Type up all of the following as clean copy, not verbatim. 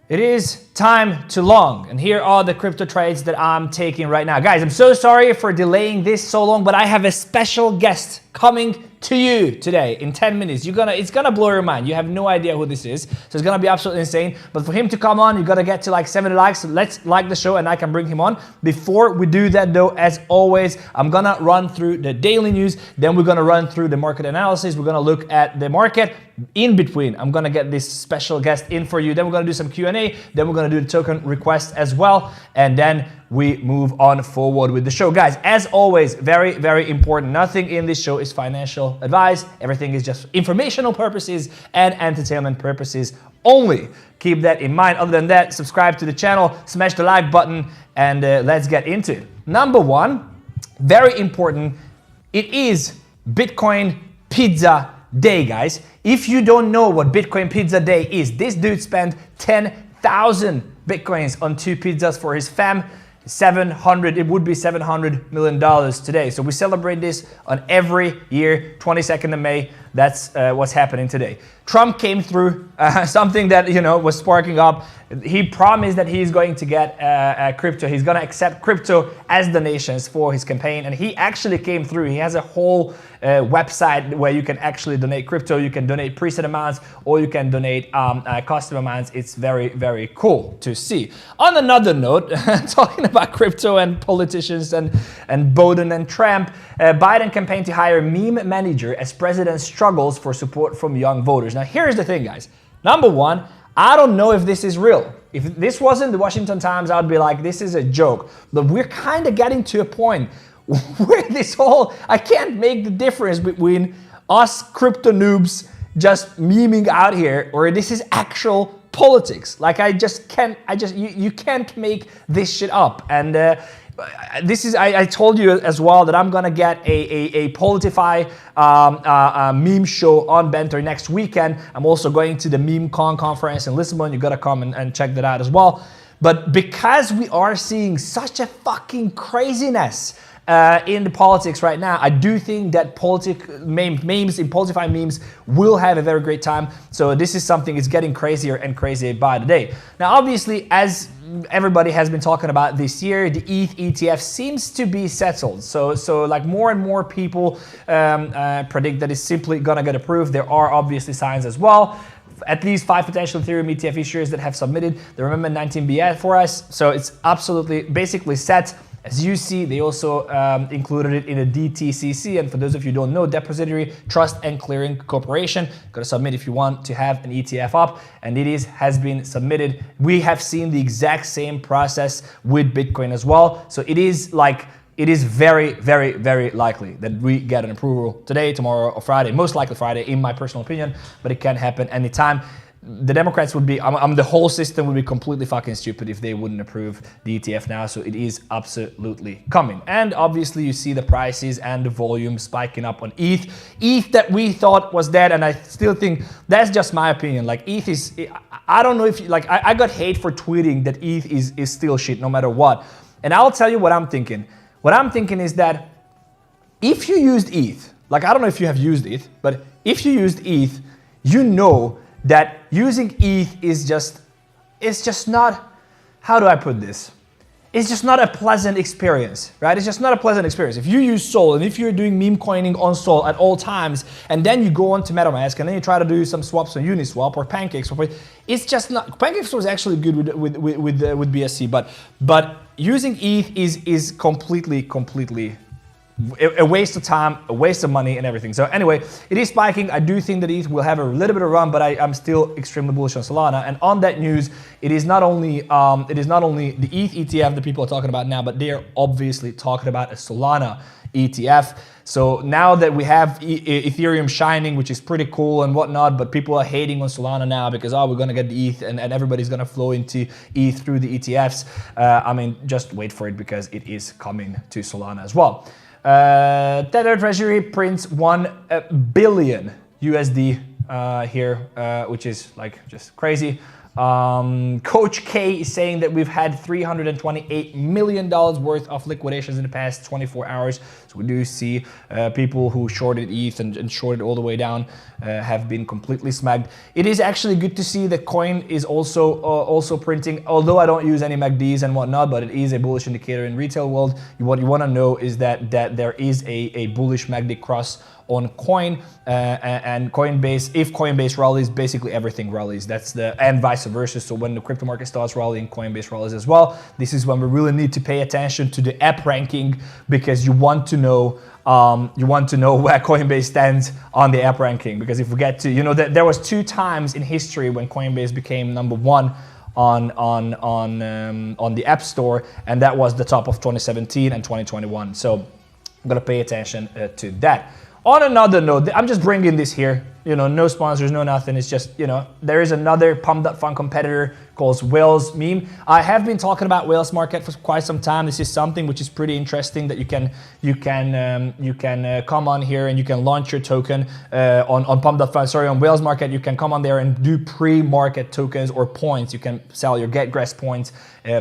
It is time to long, and here are the crypto trades that I'm taking right now. Guys, I'm so sorry for delaying this so long, but I have a special guest coming to you today in 10 minutes. It's gonna blow your mind. You have no idea who this is, so it's gonna be absolutely insane. But for him to come on, you gotta get to like 70 likes. So let's like the show and I can bring him on. Before we do that though, as always, I'm gonna run through the daily news, then we're gonna run through the market analysis. We're gonna look at the market. In between, I'm gonna get this special guest in for you. Then we're gonna do some Q&A. Then we're gonna do the token request as well. And then we move on forward with the show. Guys, as always, very, very important. Nothing in this show is financial advice. Everything is just informational purposes and entertainment purposes only. Keep that in mind. Other than that, subscribe to the channel, smash the like button, and let's get into it. Number one, very important, it is Bitcoin Pizza Day, guys. If you don't know what Bitcoin Pizza Day is, this dude spent 10,000 Bitcoins on 2 pizzas for his fam. It would be $700 million today. So we celebrate this on every year, 22nd of May. That's what's happening today. Trump came through, something that, was sparking up. He promised that he's going to get crypto. He's going to accept crypto as donations for his campaign. And he actually came through. He has a whole website where you can actually donate crypto. You can donate preset amounts or you can donate custom amounts. It's very, very cool to see. On another note, talking about crypto and politicians and Biden and Trump, Biden campaigned to hire meme manager as president struggles for support from young voters. Now, here's the thing, guys. Number one, I don't know if this is real. If this wasn't the Washington Times, I'd be like, this is a joke. But we're kind of getting to a point where I can't make the difference between us crypto noobs just memeing out here or this is actual politics. Like you can't make this shit up. And I told you as well that I'm gonna get a Politify meme show on Banter next weekend. I'm also going to the MemeCon conference in Lisbon. You gotta come and check that out as well. But because we are seeing such a fucking craziness in the politics right now, I do think that memes in Politify memes will have a very great time. So this is something that's getting crazier and crazier by the day. Now, obviously, as everybody has been talking about this year, the ETH ETF seems to be settled. So like more and more people predict that it's simply gonna get approved. There are obviously signs as well. At least 5 potential Ethereum ETF issuers that have submitted the Remember 19B for us. So it's absolutely basically set. As you see, they also included it in a DTCC, and for those of you who don't know, Depository Trust and Clearing Corporation. Got to submit if you want to have an ETF up, and it has been submitted. We have seen the exact same process with Bitcoin as well. So it is very, very, very likely that we get an approval today, tomorrow, or Friday. Most likely Friday, in my personal opinion, but it can happen anytime. The Democrats would be, the whole system would be completely fucking stupid if they wouldn't approve the ETF now. So it is absolutely coming. And obviously you see the prices and the volume spiking up on ETH. ETH that we thought was dead, and I still think that's just my opinion. Like ETH is, I don't know if, I got hate for tweeting that ETH is still shit no matter what. And I'll tell you what I'm thinking. What I'm thinking is that if you used ETH, I don't know if you have used ETH, but if you used ETH, you know that using ETH it's just not, how do I put this? It's just not a pleasant experience, right? It's just not a pleasant experience. If you use Sol and if you're doing meme coining on Sol at all times, and then you go on to MetaMask and then you try to do some swaps on Uniswap or Pancakeswap, it's just not, Pancakeswap was actually good with BSC, but using ETH is completely a waste of time, a waste of money and everything. So anyway, it is spiking. I do think that ETH will have a little bit of run, but I'm still extremely bullish on Solana. And on that news, it is not only the ETH ETF that people are talking about now, but they are obviously talking about a Solana ETF. So now that we have Ethereum shining, which is pretty cool and whatnot, but people are hating on Solana now because, we're going to get the ETH and everybody's going to flow into ETH through the ETFs. Just wait for it because it is coming to Solana as well. Tether Treasury prints $1 billion USD here, which is just crazy. Coach K is saying that we've had $328 million worth of liquidations in the past 24 hours. So we do see people who shorted ETH and shorted all the way down have been completely smacked. It is actually good to see that coin is also printing, although I don't use any MACDs and whatnot, but it is a bullish indicator in retail world. What you want to know is that there is a bullish MACD cross on coin and Coinbase. If Coinbase rallies, basically everything rallies. And vice versa. So when the crypto market starts rallying, Coinbase rallies as well. This is when we really need to pay attention to the app ranking, because you want to know where Coinbase stands on the app ranking. Because if we get to, there was 2 times in history when Coinbase became #1 on the App Store, and that was the top of 2017 and 2021. So I'm gonna pay attention to that. On another note, I'm just bringing this here, no sponsors, no nothing. It's just, there is another _Fund competitor called Whales Meme. I have been talking about Whales Market for quite some time. This is something which is pretty interesting, that you can come on here and you can launch your token on _Fund. Sorry, on Whales Market, you can come on there and do pre-market tokens or points. You can sell your GetGrass points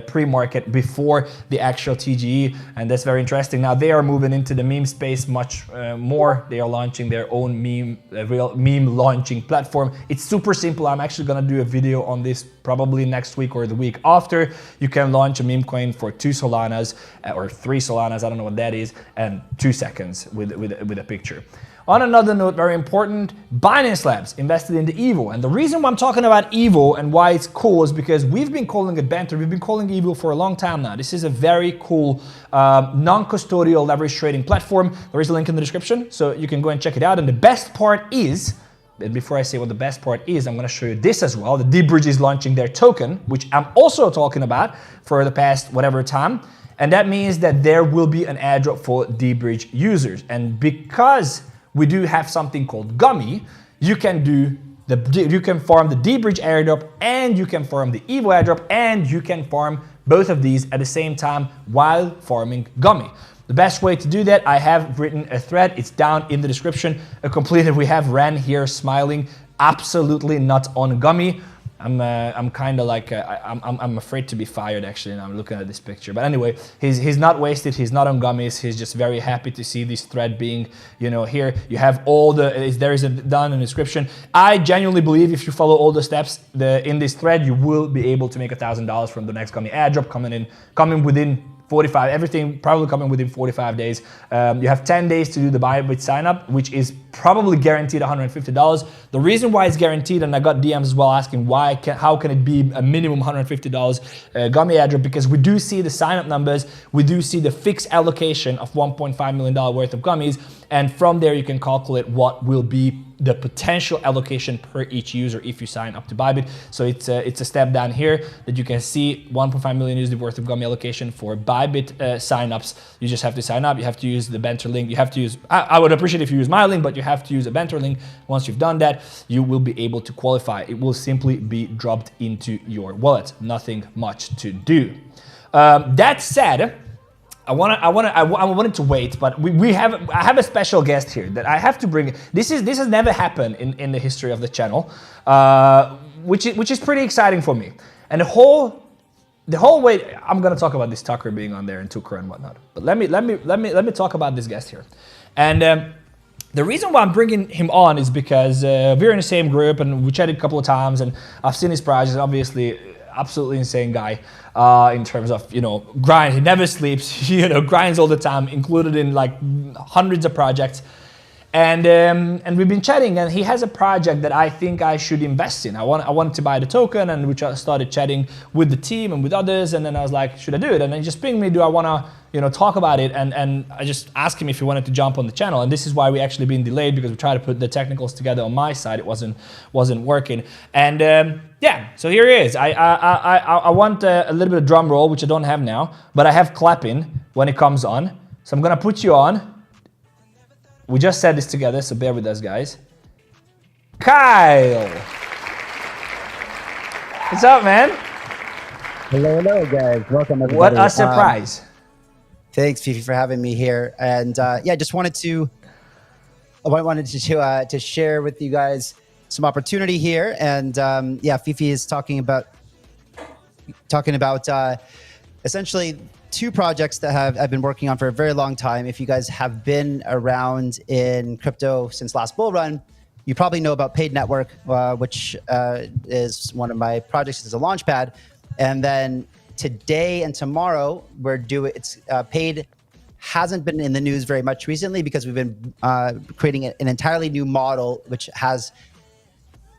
pre-market before the actual TGE, and that's very interesting. Now they are moving into the meme space much more. They are launching their own meme launching platform. It's super simple. I'm actually gonna do a video on this probably next week or the week after. You can launch a meme coin for 2 Solanas or 3 Solanas, I don't know what that is, and 2 seconds with a picture. On another note, very important, Binance Labs invested in the EVO. And the reason why I'm talking about EVO and why it's cool is because we've been calling it banter. We've been calling EVO for a long time now. This is a very cool non-custodial leverage trading platform. There is a link in the description, so you can go and check it out. And the best part is, and before I say what the best part is, I'm going to show you this as well. The dBridge is launching their token, which I'm also talking about for the past whatever time. And that means that there will be an airdrop for dBridge users. And because we do have something called GUMMY, you can farm the dBridge airdrop, and you can farm the EVO airdrop, and you can farm both of these at the same time while farming GUMMY. The best way to do that, I have written a thread. It's down in the description. Completed. We have Ran here smiling, absolutely not on GUMMY. I'm kind of like I'm afraid to be fired actually. And I'm looking at this picture, but anyway, he's not wasted. He's not on gummies. He's just very happy to see this thread being, here. You have all there is down in the description. I genuinely believe if you follow all the steps in this thread, you will be able to make $1,000 from the next gummy airdrop coming within 45, everything probably coming within 45 days. You have 10 days to do the Bybit sign up, which is probably guaranteed $150. The reason why it's guaranteed, and I got DMs as well asking how can it be a minimum $150 gummy airdrop, because we do see the sign up numbers, we do see the fixed allocation of $1.5 million worth of gummies, and from there you can calculate what will be the potential allocation per each user if you sign up to Bybit. So it's a step down here that you can see 1.5 million USD worth of gummy allocation for Bybit signups. You just have to sign up. You have to use the banter link. You have to use, I would appreciate if you use my link, but you have to use a banter link. Once you've done that, you will be able to qualify. It will simply be dropped into your wallet. Nothing much to do. That said, I wanted to wait, but I have a special guest here that I have to bring. This has never happened in the history of the channel, which is pretty exciting for me. And the whole way, I'm gonna talk about this Tucker being on there and Tucker and whatnot. But let me talk about this guest here. And the reason why I'm bringing him on is because we're in the same group and we chatted a couple of times, and I've seen his projects. Obviously, absolutely insane guy in terms of, grind. He never sleeps, grinds all the time, included in like hundreds of projects. And we've been chatting, and he has a project that I think I should invest in. I wanted to buy the token, and we started chatting with the team and with others, and then I was like, should I do it? And then he just pinged me, do I want to talk about it? And I just asked him if he wanted to jump on the channel, and this is why we actually been delayed, because we tried to put the technicals together on my side. It wasn't working. And yeah, so here he is. I want a little bit of drum roll, which I don't have now, but I have clapping when it comes on. So I'm gonna put you on. We just said this together, so bear with us, guys. Kyle! What's up, man? Hello, guys. Welcome, everybody. What a surprise. Thanks, Fifi, for having me here. And yeah, just wanted to share with you guys some opportunity here. And yeah, Fifi is talking about essentially two projects that I've been working on for a very long time. If you guys have been around in crypto since last bull run, you probably know about Paid Network, which is one of my projects as a launchpad. And then today and tomorrow, Paid hasn't been in the news very much recently because we've been creating an entirely new model, which has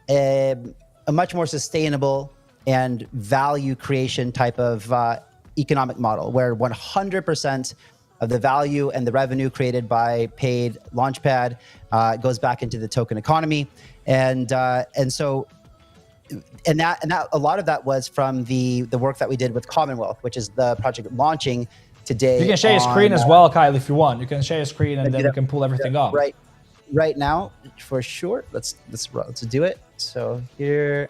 a much more sustainable and value creation type of economic model, where 100% of the value and the revenue created by Paid Launchpad goes back into the token economy, and so a lot of that was from the work that we did with Commonwealth, which is the project launching today. You can share your screen as well, Kyle, if you want. You can share your screen and then we can pull everything up. Right now, for sure. Let's do it. So here.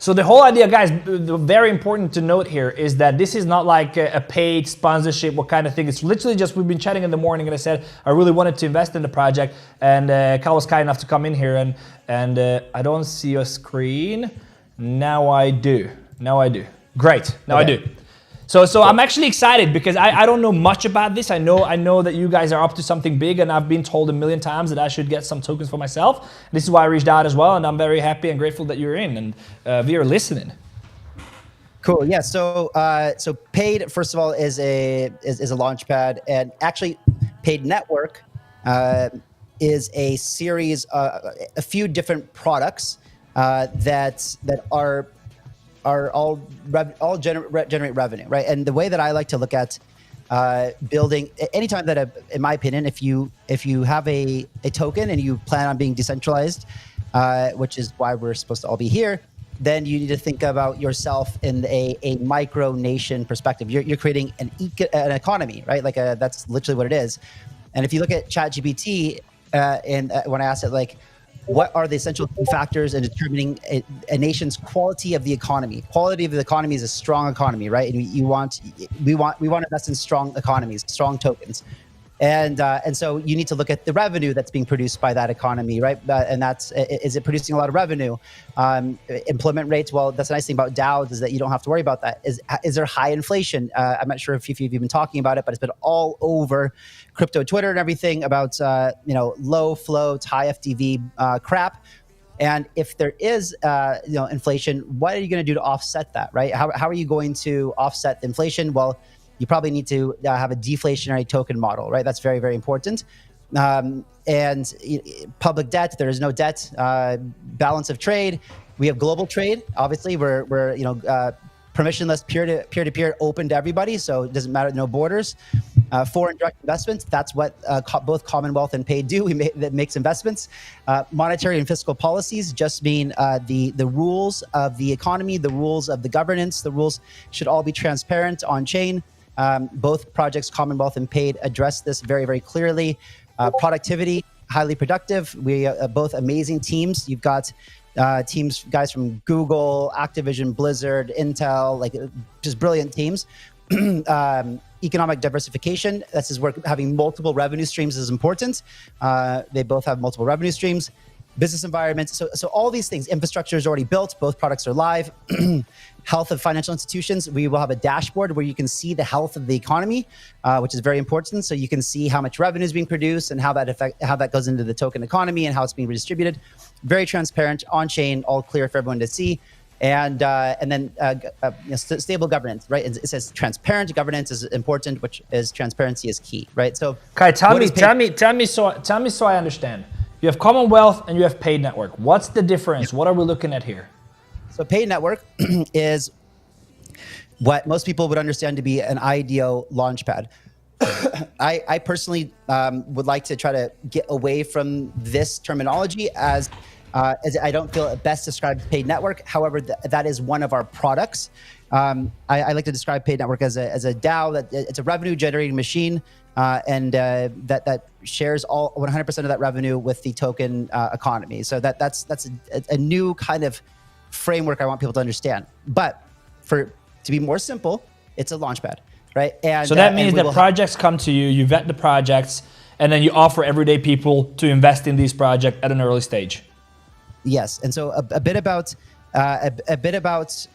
So the whole idea, guys, very important to note here is that this is not like a paid sponsorship, what kind of thing. It's literally just, we've been chatting in the morning and I said, I really wanted to invest in the project. And Kyle was kind enough to come in here and I don't see your screen. Now I do. Great, now I do. So I'm actually excited because I don't know much about this. I know that you guys are up to something big, and I've been told a million times that I should get some tokens for myself. This is why I reached out as well, and I'm very happy and grateful that you're in and we are listening. Cool. Yeah. So Paid, first of all, is a launchpad, and actually, Paid Network is a series, a few different products that all generate revenue, right? And the way that I like to look at building, anytime that, in my opinion, if you have a token and you plan on being decentralized, which is why we're supposed to all be here, then you need to think about yourself in a micro nation perspective. You're creating an economy, right? Like that's literally what it is. And if you look at ChatGPT, and when I asked it, like, what are the essential factors in determining a nation's quality of the economy? Quality of the economy is a strong economy, right? And we want to invest in strong economies, strong tokens, and so you need to look at the revenue that's being produced by that economy, right? And is it producing a lot of revenue? Employment rates. Well, that's the nice thing about DAOs is that you don't have to worry about that. Is there high inflation? I'm not sure if you've been talking about it, but it's been all over crypto Twitter and everything about low float, high FTV crap. And if there is inflation, what are you going to do to offset that, right? How are you going to offset the inflation? Well, you probably need to have a deflationary token model, right? That's very, very important. And public debt, there is no debt. Balance of trade, we have global trade. Obviously, we're permissionless, peer-to-peer, open to everybody, so it doesn't matter, no borders. Foreign direct investments, that's what both Commonwealth and Paid do. That makes investments. Monetary and fiscal policies just mean the rules of the economy, the rules of the governance, the rules should all be transparent on chain. Both projects, Commonwealth and Paid, address this very, very clearly. Productivity, highly productive. We are both amazing teams. You've got guys from Google, Activision, Blizzard, Intel, like just brilliant teams. Economic diversification, this is where having multiple revenue streams is important. They both have multiple revenue streams. Business environments, so all these things. Infrastructure is already built, both products are live. Health of financial institutions, we will have a dashboard where you can see the health of the economy, which is very important. So you can see how much revenue is being produced and how that goes into the token economy and how it's being redistributed. Very transparent, on chain, all clear for everyone to see. And then stable governance, right? It says transparent governance is important, which is transparency is key, right? So, okay, tell me so I understand. You have Commonwealth and you have Paid Network. What's the difference? What are we looking at here? So Paid Network is what most people would understand to be an IDO launchpad. I personally would like to try to get away from this terminology as I don't feel it best describes Paid Network. However, that is one of our products. I like to describe Paid Network as a DAO, that it's a revenue generating machine, and that shares all 100% of that revenue with the token economy. So that's a new kind of framework I want people to understand. But to be more simple, it's a launchpad, right? And so that means that projects come to you, you vet the projects, and then you offer everyday people to invest in these projects at an early stage. Yes, and so a bit about us,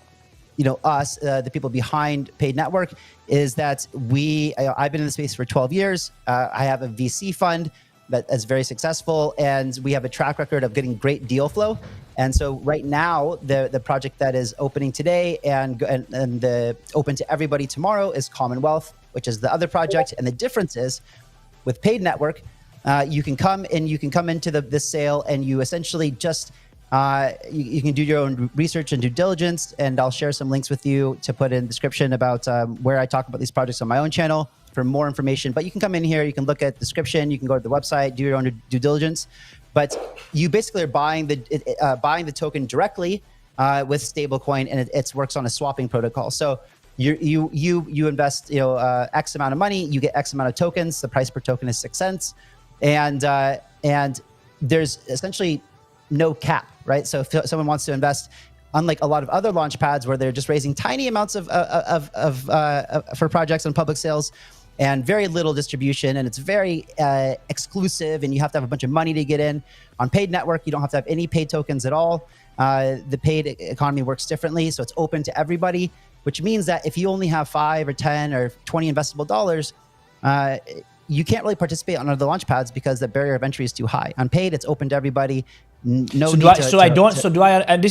the people behind Paid Network, is that I've been in the space for 12 years. I have a VC fund that is very successful, and we have a track record of getting great deal flow. And so right now, the project that is opening today and the open to everybody tomorrow is Commonwealth, which is the other project. And the difference is, with Paid Network, you can come into this sale, and you essentially just you can do your own research and due diligence. And I'll share some links with you to put in the description about where I talk about these projects on my own channel for more information. But you can come in here, you can look at the description, you can go to the website, do your own due diligence. But you basically are buying the token directly with stablecoin, and it works on a swapping protocol. So you invest X amount of money, you get X amount of tokens. The price per token is 6 cents, and there's essentially no cap, right? So if someone wants to invest, unlike a lot of other launch pads where they're just raising tiny amounts for projects on public sales and very little distribution, and it's very exclusive, and you have to have a bunch of money to get in. On Paid Network, you don't have to have any paid tokens at all. The paid economy works differently, so it's open to everybody, which means that if you only have 5 or 10 or 20 investable dollars, you can't really participate on other launch pads because the barrier of entry is too high. On Paid, it's open to everybody. And this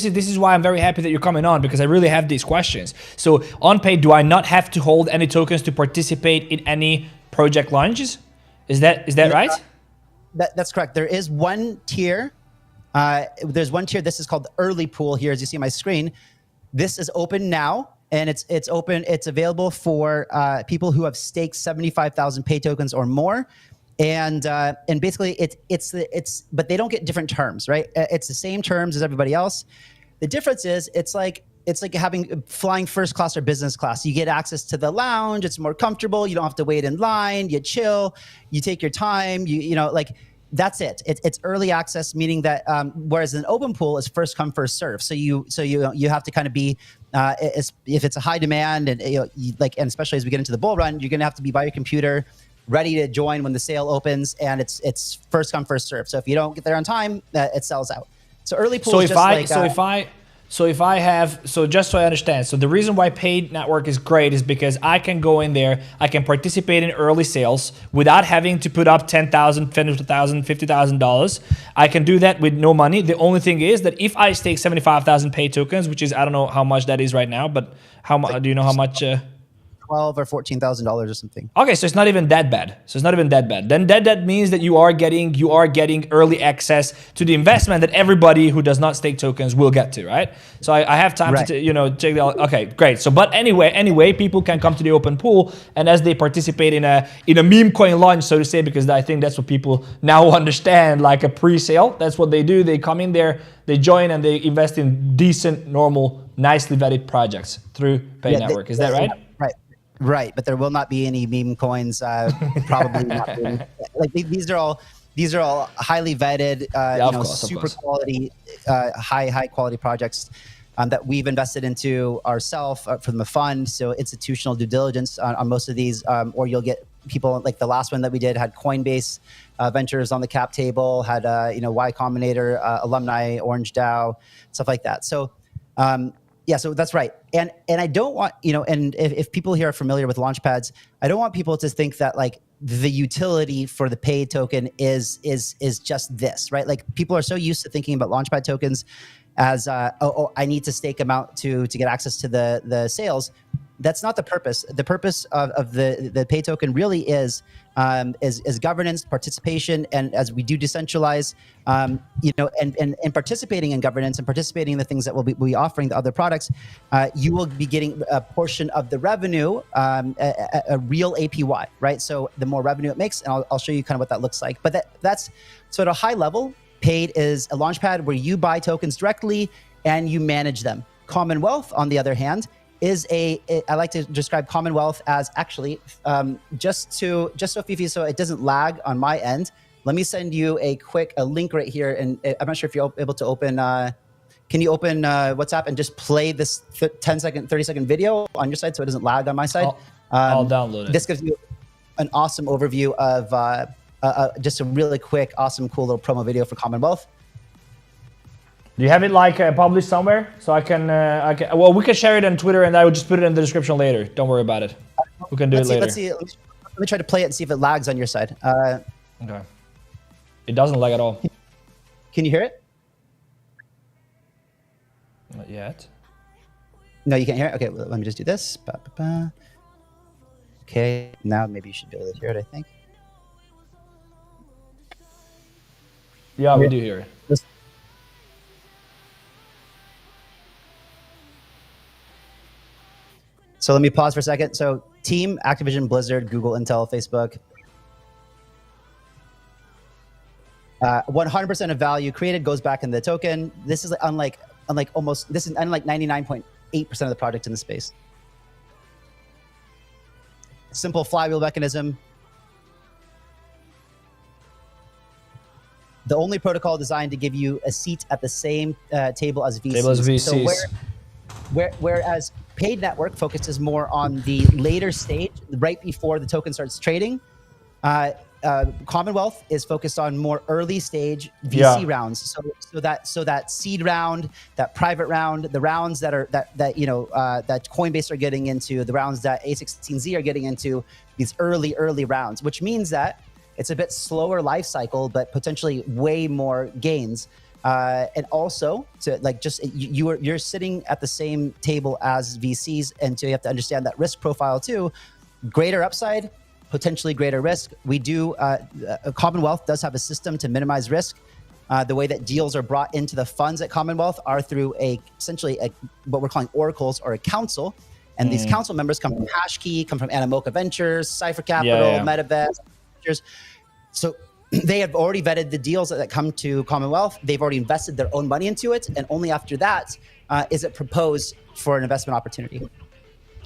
is why I'm very happy that you're coming on, because I really have these questions. So on Paid, do I not have to hold any tokens to participate in any project launches? Is that right? That's correct. There is one tier. There's one tier. This is called the early pool here, as you see on my screen. This is open now, and it's open. It's available for people who have staked 75,000 pay tokens or more. And basically but they don't get different terms, right? It's the same terms as everybody else. The difference is it's like flying first class or business class. You get access to the lounge. It's more comfortable. You don't have to wait in line. You chill. You take your time. That's it. It's early access, meaning that whereas an open pool is first come first serve. So you have to kind of be if it's a high demand, and and especially as we get into the bull run, you're gonna have to be by your computer, ready to join when the sale opens, and it's first come first serve. So if you don't get there on time, it sells out. So early pool is just so I understand, so the reason why Paid Network is great is because I can go in there, I can participate in early sales without having to put up $10,000, $50,000, $50,000. I can do that with no money. The only thing is that if I stake 75,000 paid tokens, which is, I don't know how much that is right now, but how much do you know how much? $12,000 or $14,000 or something. Okay, so it's not even that bad. Then that means that you are getting early access to the investment that everybody who does not stake tokens will get to, right? So I have time to check the. Okay, great. So but anyway, people can come to the open pool, and as they participate in a meme coin launch, so to say, because I think that's what people now understand, like a pre-sale. That's what they do. They come in there, they join, and they invest in decent, normal, nicely vetted projects through Paid Network. Is that right? Right, but there will not be any meme coins. Probably not. These are all highly vetted, super quality, high quality projects that we've invested into ourselves from the fund. So institutional due diligence on most of these, or you'll get people like the last one that we did had Coinbase Ventures on the cap table, had Y Combinator alumni, 𝗓𝗏𝗏, stuff like that. So. Yeah, so that's right. And I don't want, and if people here are familiar with launchpads, I don't want people to think that like the utility for the paid token is just this, right? Like people are so used to thinking about launchpad tokens as, I need to stake amount to get access to the sales. That's not the purpose. The purpose of the pay token really is governance, participation, and as we do decentralize, and participating in governance and participating in the things that we'll be offering the other products, you will be getting a portion of the revenue, a real APY, right? So the more revenue it makes, and I'll show you kind of what that looks like. But that's so at a high level, Paid is a launchpad where you buy tokens directly and you manage them. Commonwealth, on the other hand, is I like to describe Commonwealth as actually, just so Fifi, so it doesn't lag on my end, let me send you a link right here. And I'm not sure if you're able to open, can you open WhatsApp and just play this 30-second video on your side so it doesn't lag on my side? I'll download it. This gives you an awesome overview of just a really quick, awesome, cool little promo video for Commonwealth. Do you have it like published somewhere so I can? Well, we can share it on Twitter, and I will just put it in the description later. Don't worry about it. We can do it later. Let's see. Let me try to play it and see if it lags on your side. Okay. It doesn't lag at all. Can you hear it? Not yet. No, you can't hear it? Okay, well, let me just do this. Okay, now maybe you should be able to hear it, I think. Yeah, we do hear it. So let me pause for a second. So Team, Activision, Blizzard, Google, Intel, Facebook. 100% of value created goes back in the token. This is unlike 99.8% of the project in the space. Simple flywheel mechanism. The only protocol designed to give you a seat at the same table as VCs. So whereas paid network focuses more on the later stage, right before the token starts trading, Commonwealth is focused on more early stage VC rounds. So that seed round, that private round, the rounds that Coinbase are getting into, the rounds that A16Z are getting into, these early rounds, which means that it's a bit slower life cycle, but potentially way more gains. And also, you're sitting at the same table as VCs, and so you have to understand that risk profile too. Greater upside, potentially greater risk. We do. Commonwealth does have a system to minimize risk. The way that deals are brought into the funds at Commonwealth are through essentially what we're calling oracles or a council. And these council members come from Hashkey, come from Animoca Ventures, Cypher Capital, MetaVest. So they have already vetted the deals that come to Commonwealth. They've already invested their own money into it. And only after that is it proposed for an investment opportunity.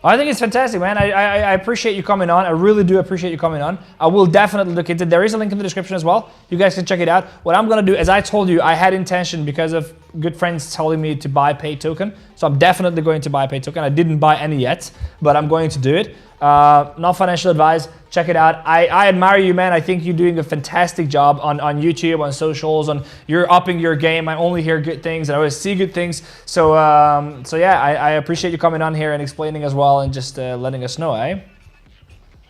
I think it's fantastic, man. I appreciate you coming on. I really do appreciate you coming on. I will definitely look into it. There is a link in the description as well. You guys can check it out. What I'm going to do, as I told you, I had intention because of good friends telling me to buy paid token. So I'm definitely going to buy paid token. I didn't buy any yet, but I'm going to do it. Not financial advice. Check it out. I admire you, man. I think you're doing a fantastic job on YouTube, on socials, you're upping your game. I only hear good things. I always see good things. So yeah, I appreciate you coming on here and explaining as well, and just letting us know, eh?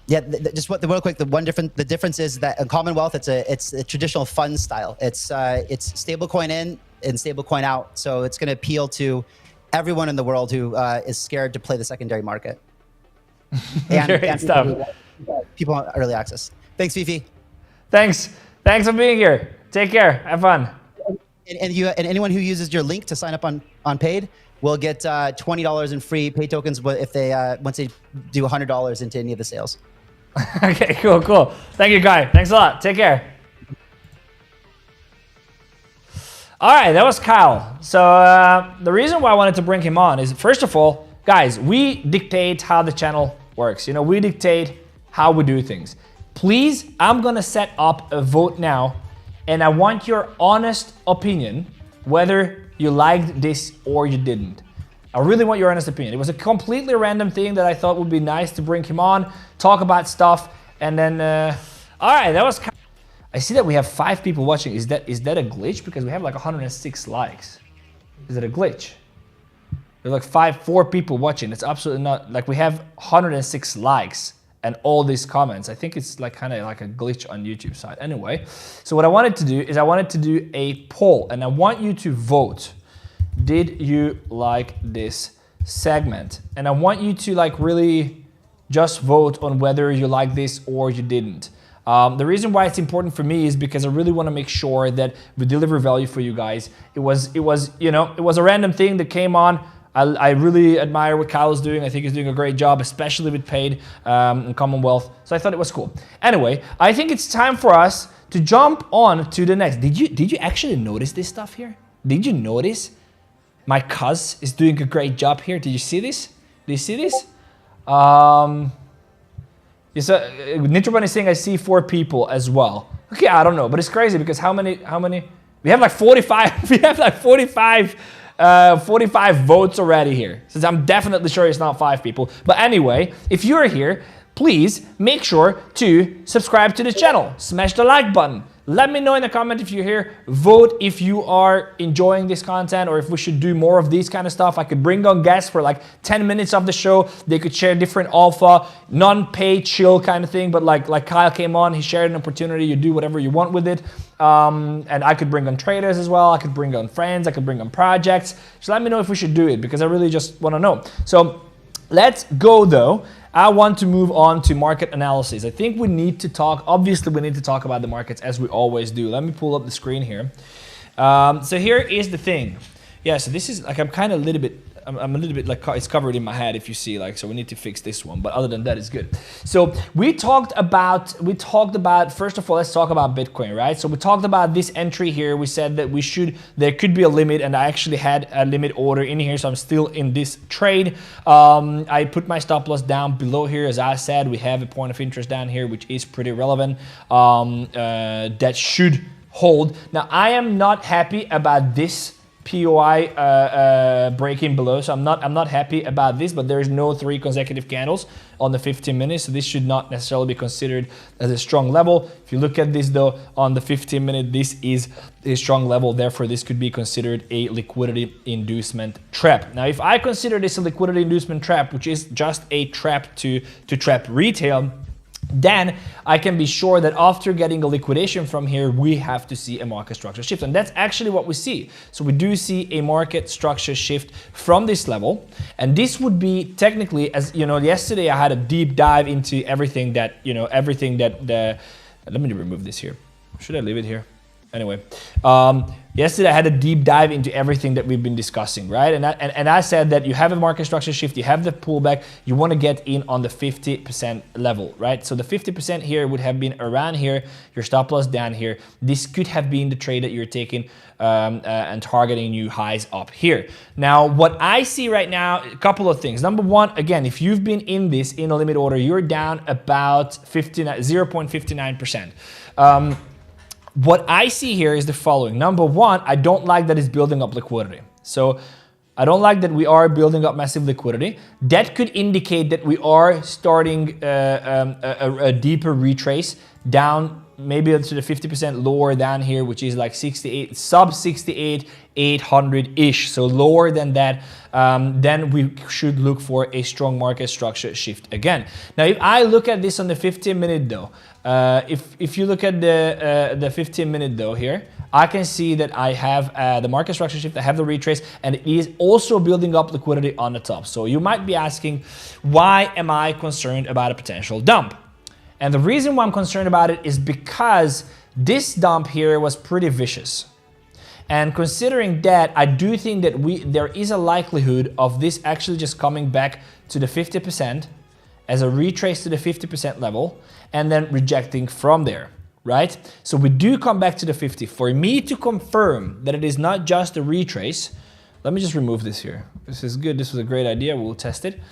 Yeah, real quick. The difference is that in Commonwealth, it's a traditional fund style. It's stablecoin in and stablecoin out. So it's going to appeal to everyone in the world who is scared to play the secondary market. And stuff. People on early access. Thanks, Fifi. Thanks for being here. Take care. Have fun. And anyone who uses your link to sign up on paid will get $20 in free paid tokens if they once they do $100 into any of the sales. Okay, cool. Thank you, Guy. Thanks a lot. Take care. All right, that was Kyle. So the reason why I wanted to bring him on is, first of all, guys, we dictate how the channel works. We dictate how we do things. Please, I'm gonna set up a vote now, and I want your honest opinion whether you liked this or you didn't. I really want your honest opinion. It was a completely random thing that I thought would be nice to bring him on, talk about stuff, and then, all right, that was. I see that we have 5 people watching. Is that a glitch? Because we have like 106 likes. Is it a glitch? There's like 4 people watching. It's absolutely not. Like, we have 106 likes and all these comments. I think it's like kind of like a glitch on YouTube side. Anyway, so what I wanted to do is I wanted to do a poll, and I want you to vote. Did you like this segment? And I want you to like really just vote on whether you like this or you didn't. The reason why it's important for me is because I really want to make sure that we deliver value for you guys. It was a random thing that came on. I really admire what Kyle is doing. I think he's doing a great job, especially with paid in Commonwealth. So I thought it was cool. Anyway, I think it's time for us to jump on to the next. Did you actually notice this stuff here? Did you notice my cuz is doing a great job here? Did you see this? Did you see this? Nitroban is saying I see 4 people as well. Okay, I don't know, but it's crazy because how many? We have like 45. We have like 45 votes already here. Since I'm definitely sure it's not 5 people. But anyway, if you're here, please make sure to subscribe to the channel. Smash the like button. Let me know in the comment if you're here. Vote if you are enjoying this content or if we should do more of these kind of stuff. I could bring on guests for like 10 minutes of the show. They could share different alpha, non-paid, chill kind of thing. But like Kyle came on, he shared an opportunity. You do whatever you want with it. And I could bring on traders as well. I could bring on friends. I could bring on projects. So let me know if we should do it because I really just want to know. So let's go though. I want to move on to market analysis. I think we need to talk, obviously we need to talk about the markets as we always do. Let me pull up the screen here. So here is the thing. Yeah, so this is like, I'm kind of a little bit, I'm a little bit like, it's covered in my head if you see, like, so we need to fix this one. But other than that, it's good. So we talked about, first of all, let's talk about Bitcoin, right? So we talked about this entry here. We said that there could be a limit, and I actually had a limit order in here. So I'm still in this trade. I put my stop loss down below here. As I said, we have a point of interest down here, which is pretty relevant. That should hold. Now, I am not happy about this POI breaking below, so I'm not happy about this, but there is no 3 consecutive candles on the 15 minutes, so this should not necessarily be considered as a strong level. If you look at this though, on the 15 minute, this is a strong level, therefore this could be considered a liquidity inducement trap. Now, if I consider this a liquidity inducement trap, which is just a trap to trap retail, then I can be sure that after getting a liquidation from here, we have to see a market structure shift. And that's actually what we see. So we do see a market structure shift from this level. And this would be technically, as you know, yesterday I had a deep dive into everything that, let me remove this here. Should I leave it here? Anyway, yesterday I had a deep dive into everything that we've been discussing, right? And I said that you have a market structure shift, you have the pullback, you want to get in on the 50% level, right? So the 50% here would have been around here, your stop loss down here. This could have been the trade that you're taking and targeting new highs up here. Now, what I see right now, a couple of things. Number one, again, if you've been in this in a limit order, you're down about 0.59%. What I see here is the following. Number one, I don't like that it's building up liquidity. So I don't like that we are building up massive liquidity. That could indicate that we are starting a deeper retrace down maybe to the 50% lower down here, which is like 68, sub 68, 800-ish. So lower than that, then we should look for a strong market structure shift again. Now, if I look at this on the 15-minute though, if you look at the 15-minute though here, I can see that I have the market structure shift, I have the retrace, and it is also building up liquidity on the top. So you might be asking, why am I concerned about a potential dump? And the reason why I'm concerned about it is because this dump here was pretty vicious. And considering that, I do think that there is a likelihood of this actually just coming back to the 50% as a retrace to the 50% level and then rejecting from there, right? So we do come back to the 50. For me to confirm that it is not just a retrace, let me just remove this here. This is good. This was a great idea. We'll test it.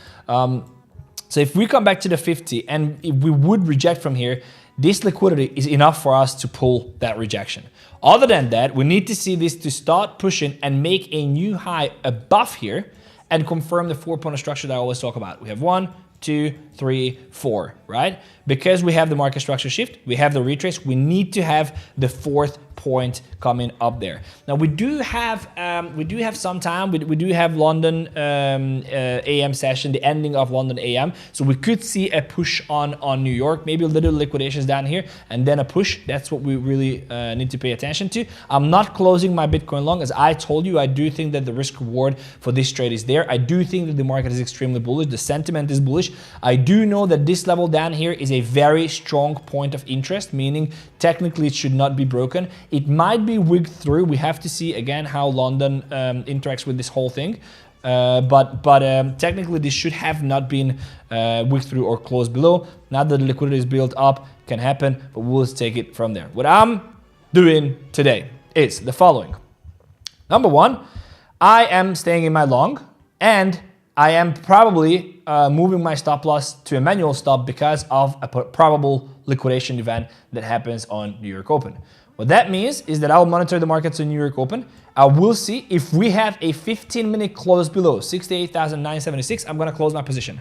So if we come back to the 50 and if we would reject from here, this liquidity is enough for us to pull that rejection. Other than that, we need to see this to start pushing and make a new high above here and confirm the 4-point structure that I always talk about. We have 1, 2, 3, 4, right? Because we have the market structure shift, we have the retrace, we need to have the 4th point coming up there. Now we do have some time. We do have London AM session, the ending of London AM. So we could see a push on New York, maybe a little liquidations down here, and then a push. That's what we really need to pay attention to. I'm not closing my Bitcoin long. As I told you, I do think that the risk reward for this trade is there. I do think that the market is extremely bullish. The sentiment is bullish. I do know that this level down here is a very strong point of interest, meaning technically it should not be broken. It might be wigged through. We have to see again how London interacts with this whole thing. But technically this should have not been wigged through or closed below. Now that the liquidity is built up, can happen, but we'll take it from there. What I'm doing today is the following. Number one, I am staying in my long, and I am probably moving my stop loss to a manual stop because of a probable liquidation event that happens on New York Open. What that means is that I'll monitor the markets in New York Open. I will see if we have a 15-minute close below 68,976, I'm going to close my position.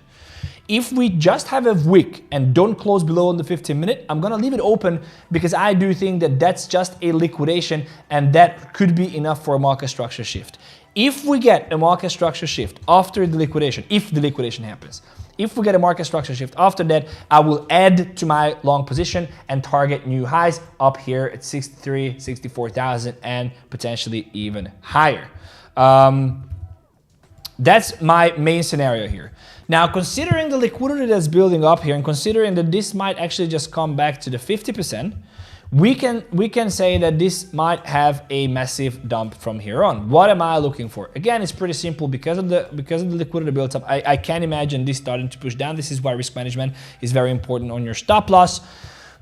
If we just have a wick and don't close below on the 15-minute, I'm going to leave it open because I do think that that's just a liquidation and that could be enough for a market structure shift. If we get a market structure shift after the liquidation, if the liquidation happens, if we get a market structure shift after that, I will add to my long position and target new highs up here at 63, 64,000 and potentially even higher. That's my main scenario here. Now, considering the liquidity that's building up here and considering that this might actually just come back to the 50%, we can say that this might have a massive dump from here on. What am I looking for? Again, it's pretty simple because of the liquidity built up. I can't imagine this starting to push down. This is why risk management is very important on your stop loss.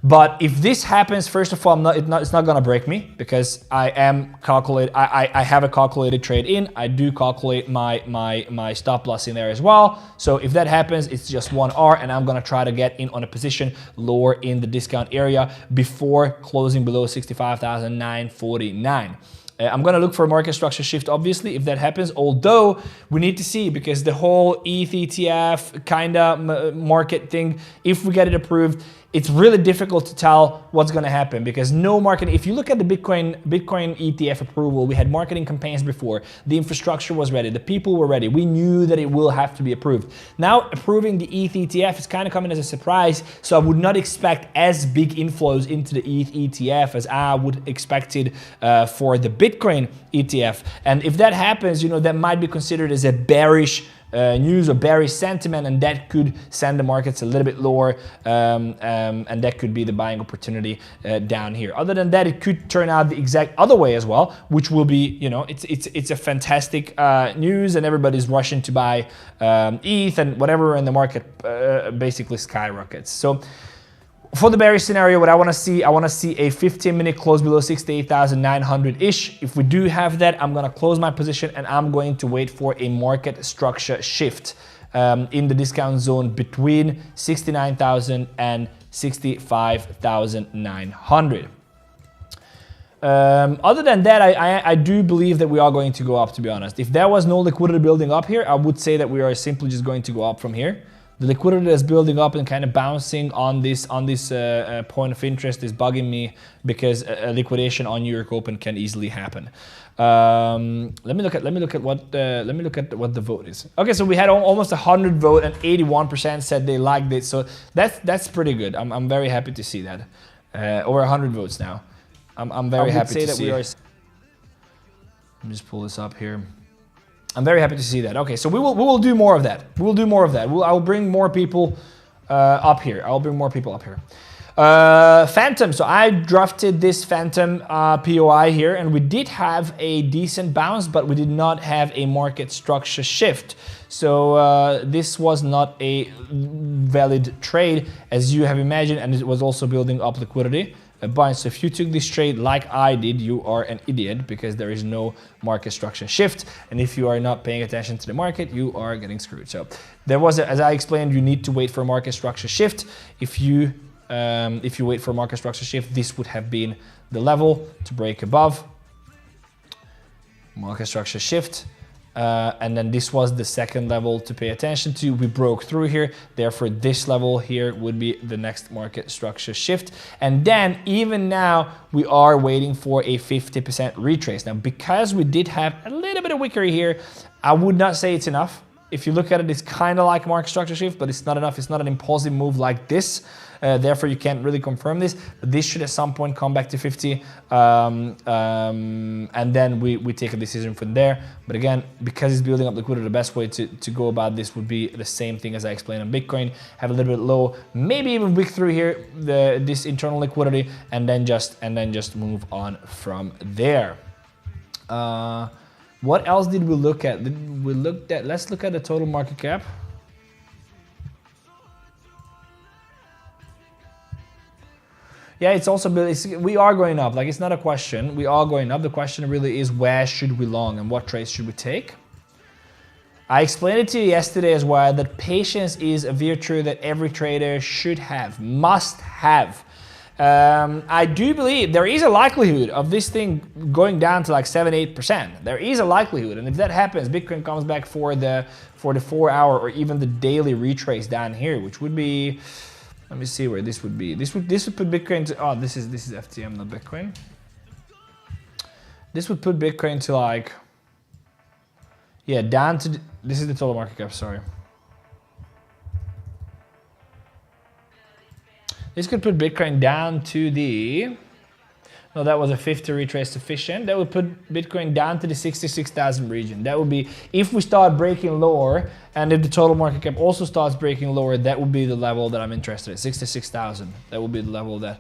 But if this happens, first of all, it's not gonna break me because I have a calculated trade in. I do calculate my stop loss in there as well. So if that happens, it's just 1R and I'm gonna try to get in on a position lower in the discount area before closing below 65,949. I'm going to look for a market structure shift, obviously, if that happens, although we need to see because the whole ETH, ETF kind of market thing, if we get it approved, it's really difficult to tell what's going to happen because no market, if you look at the Bitcoin ETF approval, we had marketing campaigns before, the infrastructure was ready, the people were ready, we knew that it will have to be approved. Now approving the ETH ETF is kind of coming as a surprise, so I would not expect as big inflows into the ETH ETF as I would expected for the Bitcoin ETF. And if that happens, you know, that might be considered as a bearish news or bearish sentiment, and that could send the markets a little bit lower, and that could be the buying opportunity down here. Other than that, it could turn out the exact other way as well, which will be, you know, it's a fantastic news, and everybody's rushing to buy ETH and whatever, and the market basically skyrockets. So for the bearish scenario, what I want to see a 15-minute close below 68,900-ish. If we do have that, I'm going to close my position and I'm going to wait for a market structure shift in the discount zone between 69,000 and 65,900. Other than that, I do believe that we are going to go up, to be honest. If there was no liquidity building up here, I would say that we are simply just going to go up from here. The liquidity that's building up and kind of bouncing on this point of interest is bugging me because a liquidation on New York Open can easily happen. Let me look at what the vote is. Okay, so we had almost 100 vote and 81% said they liked it. So that's pretty good. I'm very happy to see that. Over 100 votes now. I'm very happy to see. Let me just pull this up here. I'm very happy to see that. Okay, so we will do more of that. We will do more of that. I will bring more people up here. Phantom. So I drafted this Phantom POI here, and we did have a decent bounce, but we did not have a market structure shift. So this was not a valid trade, as you have imagined, and it was also building up liquidity. So if you took this trade like I did, you are an idiot because there is no market structure shift. And if you are not paying attention to the market, you are getting screwed. So there was, as I explained, you need to wait for a market structure shift. If you wait for a market structure shift, this would have been the level to break above. Market structure shift. And then this was the second level to pay attention to. We broke through here, therefore this level here would be the next market structure shift. And then even now we are waiting for a 50% retrace. Now because we did have a little bit of wickery here, I would not say it's enough. If you look at it, it's kind of like market structure shift, but it's not enough. It's not an impulsive move like this. Therefore, you can't really confirm this. But this should at some point come back to 50. And then we take a decision from there. But again, because it's building up liquidity, the best way to go about this would be the same thing as I explained on Bitcoin. Have a little bit low, maybe even wick through here, this internal liquidity, and then just move on from there. What else did we look at? Let's look at the total market cap. Yeah, it's also, we are going up. Like, it's not a question. We are going up. The question really is, where should we long and what trades should we take? I explained it to you yesterday as well, that patience is a virtue that every trader should have, must have. I do believe there is a likelihood of this thing going down to like 7-8%. There is a likelihood, and if that happens, Bitcoin comes back for the 4-hour or even the daily retrace down here, which would be, let me see where this would be. This would put Bitcoin to, oh, this is FTM, not Bitcoin. This would put Bitcoin to like, yeah, down to, this is the total market cap, sorry. This could put Bitcoin down to the, no, that was a 50 retrace sufficient. That would put Bitcoin down to the 66,000 region. That would be, if we start breaking lower, and if the total market cap also starts breaking lower, that would be the level that I'm interested in, 66,000. That would be the level that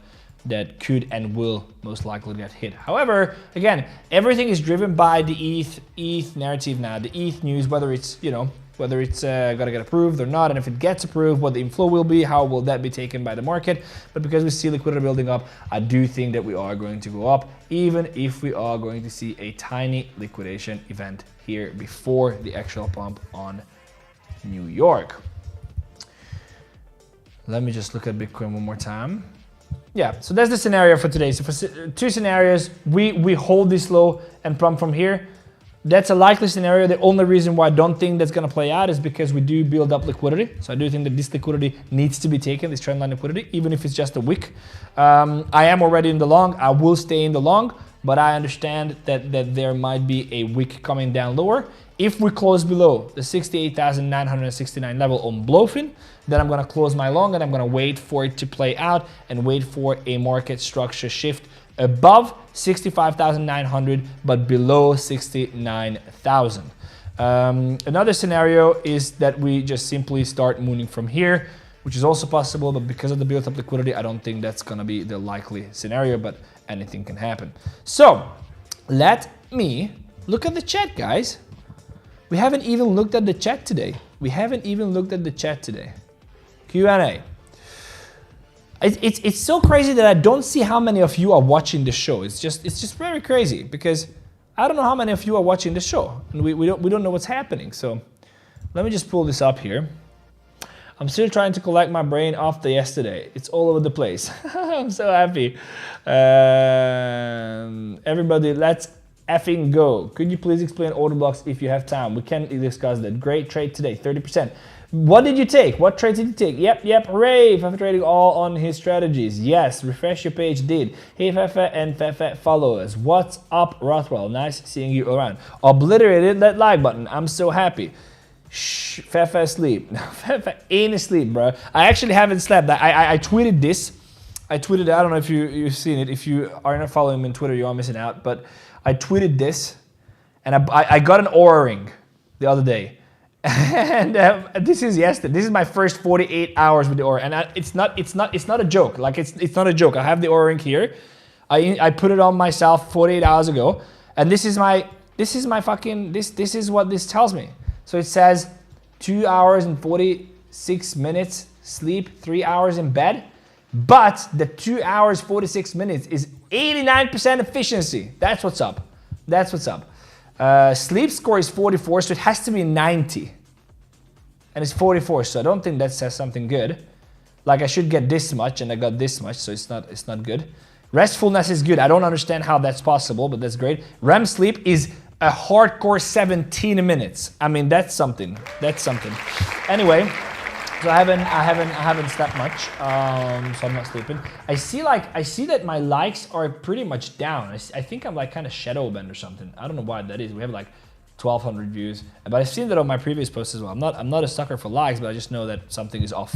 could and will most likely get hit. However, again, everything is driven by the ETH narrative now, the ETH news, whether it's, you know, whether it's gonna get approved or not, and if it gets approved, what the inflow will be, how will that be taken by the market. But because we see liquidity building up, I do think that we are going to go up, even if we are going to see a tiny liquidation event here before the actual pump on New York. Let me just look at Bitcoin one more time. Yeah, so that's the scenario for today. So for two scenarios, we hold this low and pump from here. That's a likely scenario. The only reason why I don't think that's going to play out is because we do build up liquidity. So I do think that this liquidity needs to be taken, this trendline liquidity, even if it's just a wick. I am already in the long. I will stay in the long, but I understand that there might be a wick coming down lower. If we close below the 68,969 level on Bluefin, then I'm going to close my long and I'm going to wait for it to play out and wait for a market structure shift above 65,900 but below 69,000. Another scenario is that we just simply start mooning from here, which is also possible, but because of the built up liquidity, I don't think that's gonna be the likely scenario, but anything can happen. So let me look at the chat, guys. We haven't even looked at the chat today. Q&A. It's so crazy that I don't see how many of you are watching the show. It's just very crazy because I don't know how many of you are watching the show, and we don't know what's happening. So let me just pull this up here. I'm still trying to collect my brain after yesterday. It's all over the place. I'm so happy. Everybody, let's effing go. Could you please explain order blocks if you have time? We can discuss that. Great trade today, 30%. What did you take? What trades did you take? Yep, hooray, Fefe trading all on his strategies. Yes, refresh your page did. Hey Fefe and Fefe followers. What's up, Rothwell? Nice seeing you around. Obliterated that like button. I'm so happy. Shh, Fefe asleep. Fefe ain't asleep, bro. I actually haven't slept. I tweeted this. I don't know if you've seen it. If you are not following me on Twitter, you are missing out. But I tweeted this, and I got an Oura ring the other day. And this is yesterday. This is my first 48 hours with the Oura, and it's not a joke. Like it's not a joke. I have the Oura ring here. I put it on myself 48 hours ago, and this is what this tells me. So it says 2 hours and 46 minutes sleep, 3 hours in bed, but the 2 hours 46 minutes is 89% efficiency. That's what's up. Sleep score is 44, so it has to be 90. And it's 44, so I don't think that says something good. Like I should get this much, and I got this much, so it's not good. Restfulness is good. I don't understand how that's possible, but that's great. REM sleep is a hardcore 17 minutes. I mean, that's something. Anyway, so I haven't slept much, so I'm not sleeping. I see that my likes are pretty much down. I think I'm like kind of shadow banned or something. I don't know why that is. We have like 1,200 views, but I've seen that on my previous posts as well. I'm not a sucker for likes, but I just know that something is off.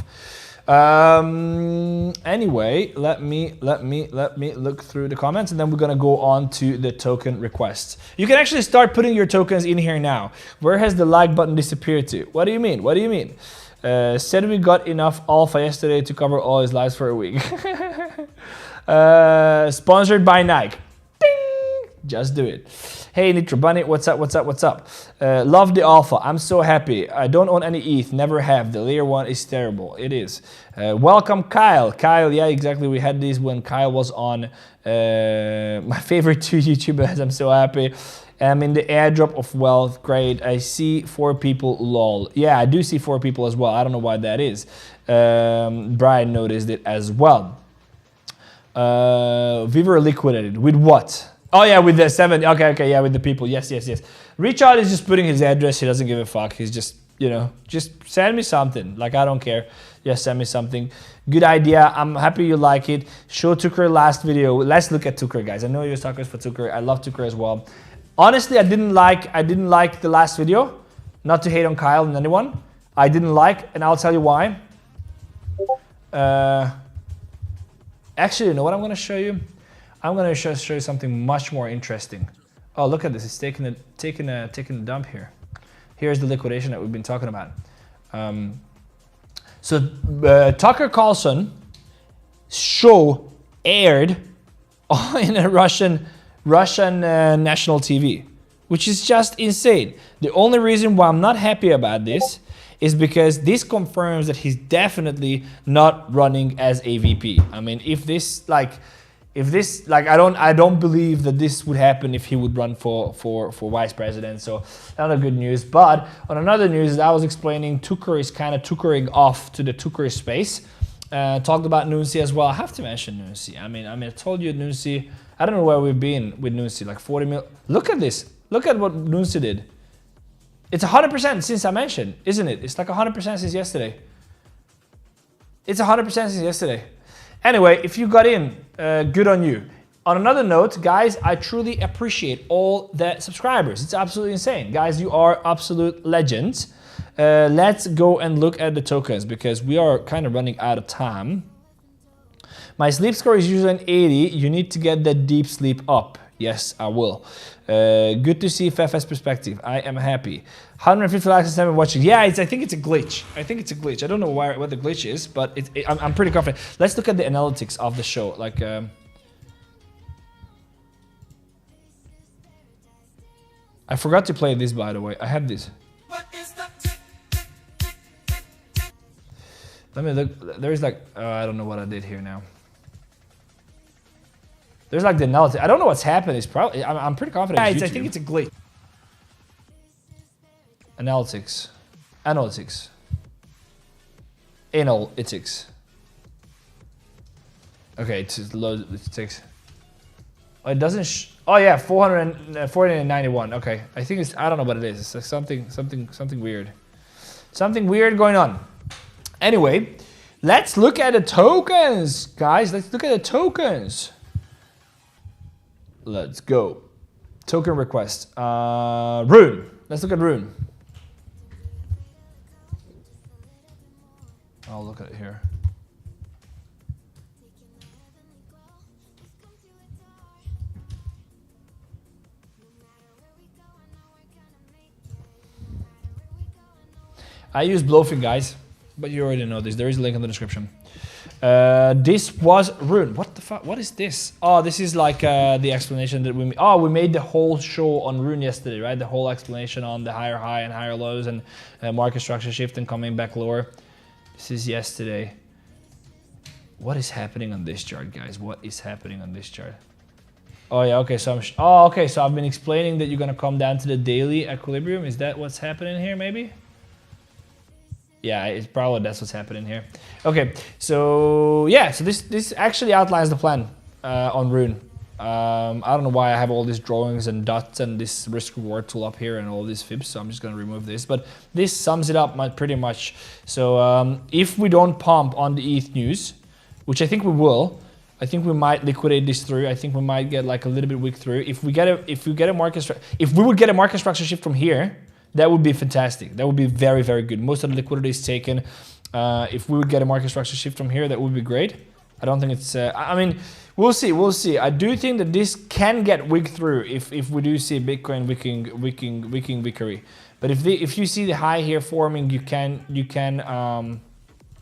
Anyway, let me look through the comments, and then we're gonna go on to the token requests. You can actually start putting your tokens in here now. Where has the like button disappeared to? What do you mean? Said we got enough alpha yesterday to cover all his lives for a week. Sponsored by Nike. Ding! Just do it. Hey Nitro Bunny, what's up? Love the alpha. I'm so happy. I don't own any ETH, never have. The layer 1 is terrible. It is. Welcome Kyle. Yeah, exactly. We had these when Kyle was on. My favorite two YouTubers. I'm so happy. I'm in the airdrop of wealth. Great. I see 4 people. Lol. Yeah, I do see 4 people as well. I don't know why that is. Brian noticed it as well. We were liquidated. With what? Oh yeah, with the 7. Okay, yeah, with the people. Yes. Richard is just putting his address. He doesn't give a fuck. He's just, you know, just send me something. Like, I don't care. Just send me something. Good idea. I'm happy you like it. Show 𝗂𝗏 last video. Let's look at 𝗂𝗏, guys. I know you're suckers for 𝗂𝗏. I love 𝗂𝗏 as well. Honestly, I didn't like the last video. Not to hate on Kyle and anyone. I didn't like, and I'll tell you why. Actually, you know what I'm going to show you? I'm going to show you something much more interesting. Oh, look at this. It's taking a dump here. Here's the liquidation that we've been talking about. So Tucker Carlson show aired in a Russian national TV, which is just insane. The only reason why I'm not happy about this is because this confirms that he's definitely not running as a VP. I mean, if this I don't believe that this would happen if he would run for vice president. So not a good news. But on another news, I was explaining 𝗂𝗏 is kind of 𝗂𝗏ing off to the 𝗂𝗏 space. Talked about 𝗬𝗏 as well. I have to mention 𝗬𝗏. I mean, I told you 𝗬𝗏. I don't know where we've been with 𝗬𝗏. Like 40 mil. Look at this. Look at what 𝗬𝗏 did. It's 100% since I mentioned, isn't it? It's like 100% since yesterday. It's 100% since yesterday. Anyway, if you got in, good on you. On another note, guys, I truly appreciate all the subscribers. It's absolutely insane. Guys, you are absolute legends. Let's go and look at the tokens because we are kind of running out of time. My sleep score is usually an 80. You need to get that deep sleep up. Yes, I will. Good to see 𝗣𝗶𝗱's perspective. I am happy. 150 likes and 7 watching. Yeah, I think it's a glitch. I don't know what the glitch is, but I'm pretty confident. Let's look at the analytics of the show. Like, I forgot to play this, by the way. I have this. Let me look. There is like, I don't know what I did here now. There's like the analytics. I don't know what's happened. It's probably, I'm pretty confident. Yeah, I think it's a glitch. Analytics. Analytics. Okay, it's load. It takes. Oh, it doesn't. Oh yeah, 491. Okay, I think it's. I don't know what it is. It's like something weird. Something weird going on. Anyway, let's look at the tokens, guys. Let's look at the tokens. Let's go. Token request. RUNE. Let's look at RUNE. I'll look at it here. I use 𝗵𝗶𝗱, guys, but you already know this. There is a link in the description. This was RUNE. What the fuck? What is this? Oh, this is like the explanation that we made. Oh, we made the whole show on RUNE yesterday, right? The whole explanation on the higher high and higher lows and market structure shift and coming back lower. This is yesterday. What is happening on this chart, guys? What is happening on this chart? Oh yeah, okay. So so I've been explaining that you're gonna come down to the daily equilibrium. Is that what's happening here? Maybe. Yeah, it's probably that's what's happening here. Okay, so yeah, so this actually outlines the plan on RUNE. I don't know why I have all these drawings and dots and this risk reward tool up here and all these fibs, so I'm just gonna remove this. But this sums it up pretty much. So if we don't pump on the ETH news, which I think we will, I think we might liquidate this through. I think we might get like a little bit weak through. If we would get a market structure shift from here, that would be fantastic. That would be very, very good. Most of the liquidity is taken. If we would get a market structure shift from here, that would be great. I don't think it's. I mean, we'll see. We'll see. I do think that this can get weak through if we do see Bitcoin weakening. But if you see the high here forming, you can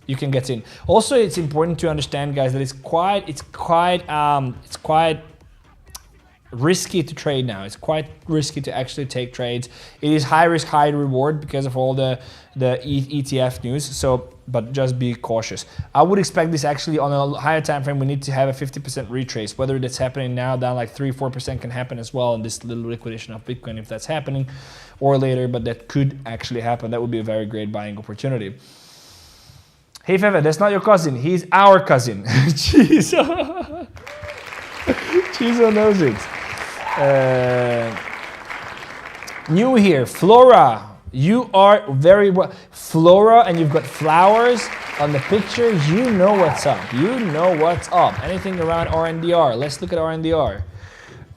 get in. Also, it's important to understand, guys, that it's quite risky to trade now. It's quite risky to actually take trades. It is high risk, high reward because of all the ETF news. So, but just be cautious. I would expect this actually on a higher time frame. We need to have a 50% retrace. Whether that's happening now, down like 3-4% can happen as well. And this little liquidation of Bitcoin, if that's happening, or later, but that could actually happen. That would be a very great buying opportunity. Hey Fefe, that's not your cousin. He's our cousin. Chizo. Chizo knows it. New here, Flora. You are very well. Flora, and you've got flowers on the picture. You know what's up. You know what's up. Anything around RNDR? Let's look at RNDR.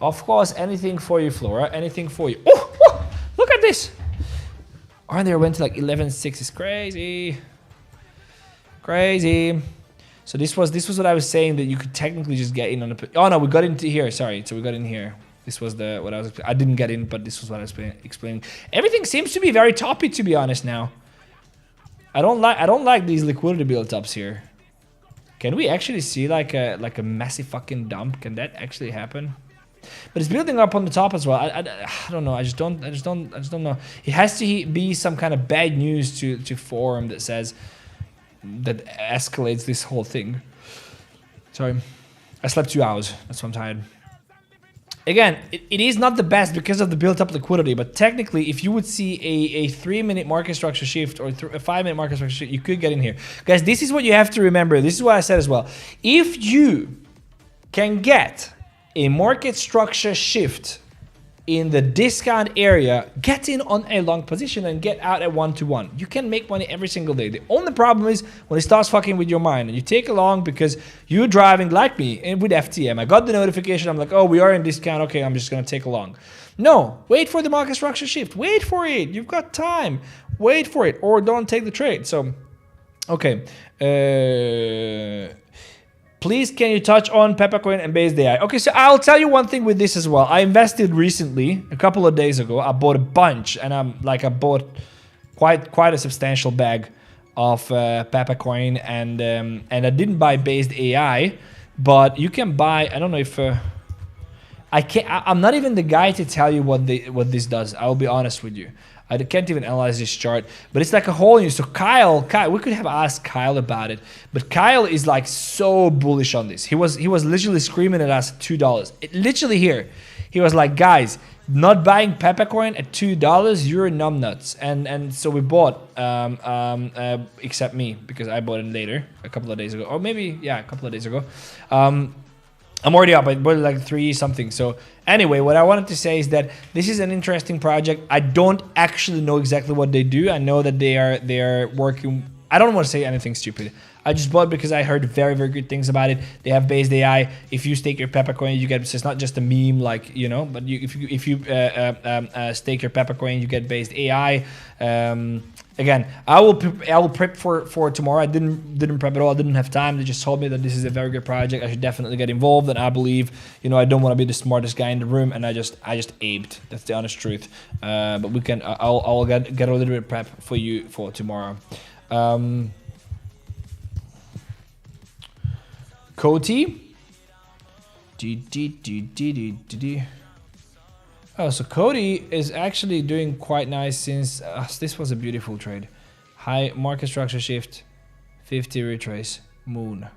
Of course, anything for you, Flora. Anything for you. Oh, oh, look at this. RNDR went to like 11.6. It's crazy. Crazy. So this was what I was saying, that you could technically just get in on the. Oh no, we got into here. Sorry. So we got in here. This was what I was. I didn't get in, but this was what I was explaining. Everything seems to be very toppy, to be honest. Now, I don't like these liquidity build-ups here. Can we actually see like a massive fucking dump? Can that actually happen? But it's building up on the top as well. I don't know. I just don't know. It has to be some kind of bad news to form that says that escalates this whole thing. Sorry, I slept 2 hours. That's why I'm tired. Again, it is not the best because of the built-up liquidity, but technically, if you would see a 3-minute market structure shift or a 5-minute market structure shift, you could get in here. Guys, this is what you have to remember. This is what I said as well. If you can get a market structure shift in the discount area, get in on a long position and get out at 1-to-1. You can make money every single day. The only problem is when it starts fucking with your mind and you take a long because you're driving like me and with FTM. I got the notification. I'm like, oh, we are in discount. Okay, I'm just going to take a long. No, wait for the market structure shift. Wait for it. You've got time. Wait for it or don't take the trade. So, okay. Please, can you touch on 𝗵𝗱 and Based AI? Okay, so I'll tell you one thing with this as well. I invested recently, a couple of days ago. I bought a bunch, and I bought quite a substantial bag of 𝗵𝗱, and I didn't buy Based AI, but you can buy. I don't know if I'm not even the guy to tell you what this does. I will be honest with you. I can't even analyze this chart, but it's like a whole new. So Kyle, we could have asked Kyle about it, but Kyle is like so bullish on this. He was literally screaming at us at $2. Literally here, he was like, guys, not buying 𝗵𝗱 at $2, you're numbnuts. And so we bought, except me, because I bought it later, a couple of days ago, or maybe a couple of days ago. I'm already up. I bought like 3 something. So anyway, what I wanted to say is that this is an interesting project. I don't actually know exactly what they do. I know that they are working. I don't want to say anything stupid. I just bought because I heard very, very good things about it. They have Based AI. If you stake your 𝗵𝗱, you get. So it's not just a meme, like, you know. But if you stake your 𝗵𝗱, you get Based AI. Again, I will prep for tomorrow. I didn't prep at all. I didn't have time. They just told me that this is a very good project. I should definitely get involved, and I believe, you know, I don't want to be the smartest guy in the room, and I just aped. That's the honest truth. But we can. I'll get a little bit of prep for you for tomorrow. COTI. Oh, so COTI is actually doing quite nice since this was a beautiful trade. High market structure shift, 50 retrace, moon.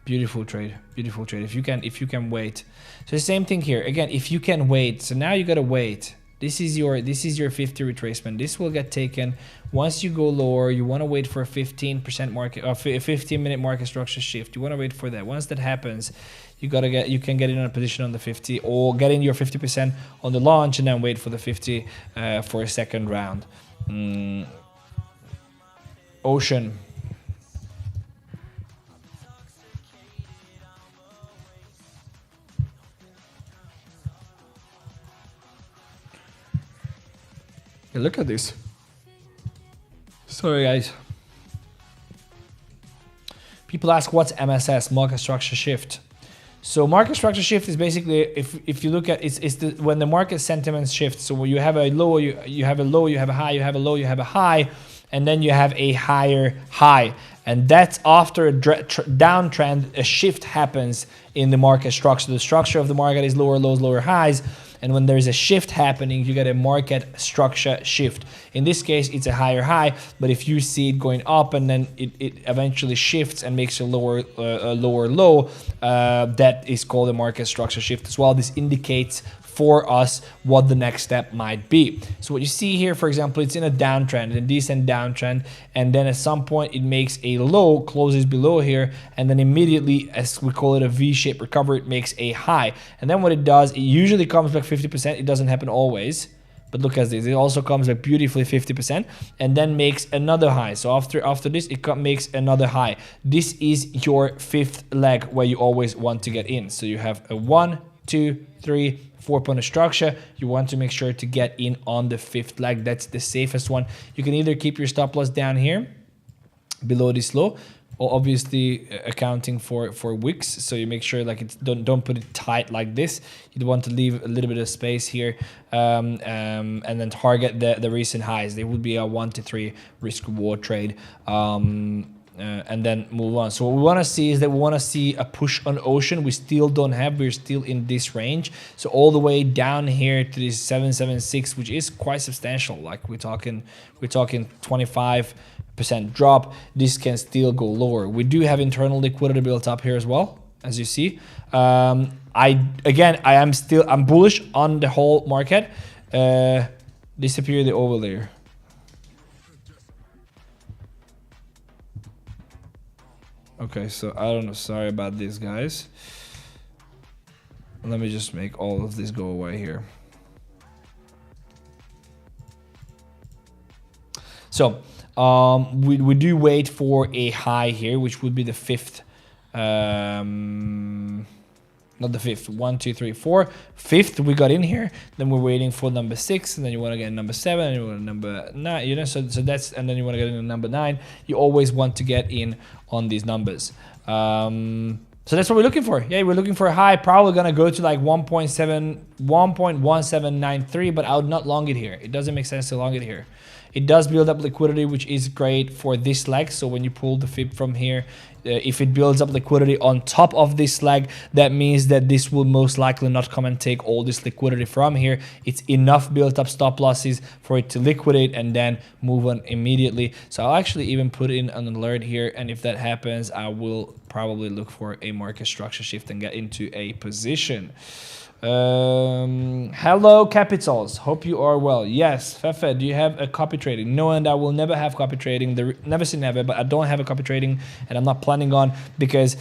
Beautiful trade, beautiful trade. If you can wait. So the same thing here. Again, if you can wait. So now you gotta wait. This is your 50 retracement. This will get taken once you go lower. You want to wait for a 15% market, or 15-minute market structure shift. You want to wait for that. Once that happens, you can get in a position on the 50, or get in your 50% on the launch, and then wait for the 50 for a second round. Ocean. Hey, look at this. Sorry, guys. People ask, what's MSS, market structure shift? So market structure shift is basically, if you look at when the market sentiment shifts. So when you have a low, you have a low, you have a high, you have a low, you have a high, and then you have a higher high. And that's after a downtrend, a shift happens in the market structure. The structure of the market is lower lows, lower highs. And when there's a shift happening, you get a market structure shift. In this case, it's a higher high, but if you see it going up and then it eventually shifts and makes a lower low, that is called a market structure shift as well. This indicates for us what the next step might be. So what you see here, for example, it's in a downtrend, a decent downtrend, and then at some point it makes a low, closes below here, and then immediately, as we call it, a V-shaped recovery, it makes a high. And then what it does, it usually comes back 50%. It doesn't happen always, but look at this. It also comes back beautifully 50% and then makes another high. So after this, it makes another high. This is your fifth leg where you always want to get in. So you have a 1, 2, 3, 4-point structure. You want to make sure to get in on the fifth leg. That's the safest one. You can either keep your stop loss down here below this low, or obviously accounting for wicks, so you make sure like it's don't put it tight like this. You want to leave a little bit of space here, and then target the recent highs. They would be a 1 to 3 risk reward trade, and then move on. So what we want to see is that we want to see a push on ocean. We still don't have. We're still in this range. So all the way down here to this 776, which is quite substantial. Like we're talking 25% drop. This can still go lower. We do have internal liquidity built up here as well, as you see. I'm bullish on the whole market. Disappear the overlayer. Okay, so I don't know. Sorry about this, guys. Let me just make all of this go away here. So we do wait for a high here, which would be the fifth. Not the fifth. 1, 2, 3, 4. Fifth we got in here. Then we're waiting for number 6, and then you want to get number 7, and you want number 9. You know, so that's, and then you want to get into number 9. You always want to get in on these numbers. So that's what we're looking for. Yeah, we're looking for a high. Probably gonna go to like 1.1793, but I would not long it here. It doesn't make sense to long it here. It does build up liquidity, which is great for this leg. So when you pull the fib from here, if it builds up liquidity on top of this leg, that means that this will most likely not come and take all this liquidity from here. It's enough built up stop losses for it to liquidate and then move on immediately. So I'll actually even put in an alert here. And if that happens, I will probably look for a market structure shift and get into a position. Hello capitals, hope you are well. Yes, 𝗣𝗶𝗱, do you have a copy trading? No, and I will never have copy trading. Never say never, but I don't have a copy trading, and I'm not planning on, because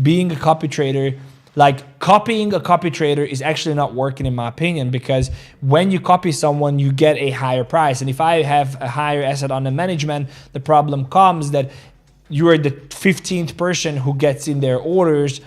being a copy trader, like copying a copy trader, is actually not working in my opinion, because when you copy someone, you get a higher price. And if I have a higher asset under management, the problem comes that you are the 15th person who gets in their orders.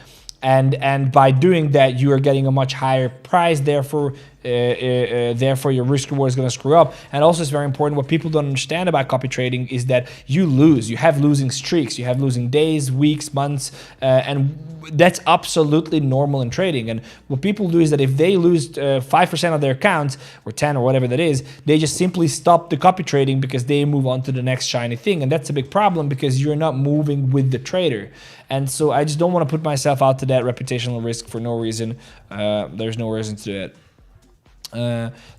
And by doing that, you are getting a much higher price. Therefore, your risk reward is going to screw up. And also, it's very important. What people don't understand about copy trading is that you lose. You have losing streaks. You have losing days, weeks, months, and that's absolutely normal in trading. And what people do is that if they lose 5% of their accounts, or 10 or whatever that is, they just simply stop the copy trading because they move on to the next shiny thing. And that's a big problem, because you're not moving with the trader. And so I just don't want to put myself out to that reputational risk for no reason. There's no reason to do it.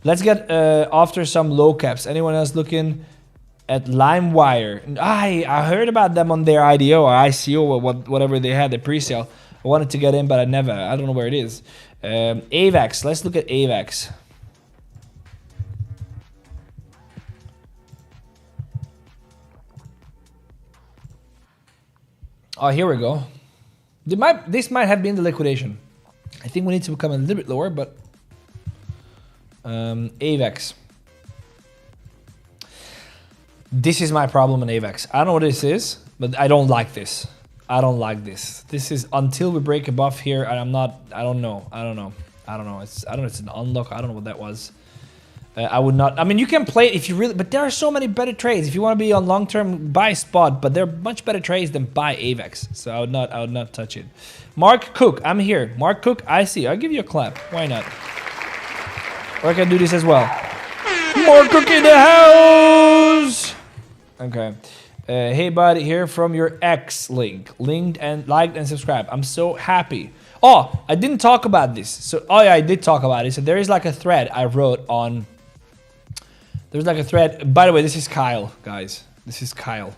Let's get after some low caps. Anyone else looking at LimeWire? I heard about them on their IDO or ICO or whatever they had, the pre-sale. I wanted to get in, but I don't know where it is. AVAX. Let's look at AVAX. Oh, here we go. This might have been the liquidation. I think we need to become a little bit lower, but AVAX. This is my problem in AVAX. I don't know what this is, but I don't like this. I don't like this. This is until we break above here, and I don't know. It's an unlock. I don't know what that was. I would not. I mean, you can play it if you really, but there are so many better trades. If you want to be on long term, buy spot, but there are much better trades than buy AVAX. So I would not touch it. Mark Cook, I'm here. Mark Cook, I see. I'll give you a clap. Why not? Or I can do this as well. Mark Cook in the house. Okay. Hey buddy, here from your X link. Linked and liked and subscribed. I'm so happy. Oh, I didn't talk about this. So, oh yeah, I did talk about it. So there is like a thread I wrote on. There's like a thread. By the way, this is Kyle, guys. This is Kyle.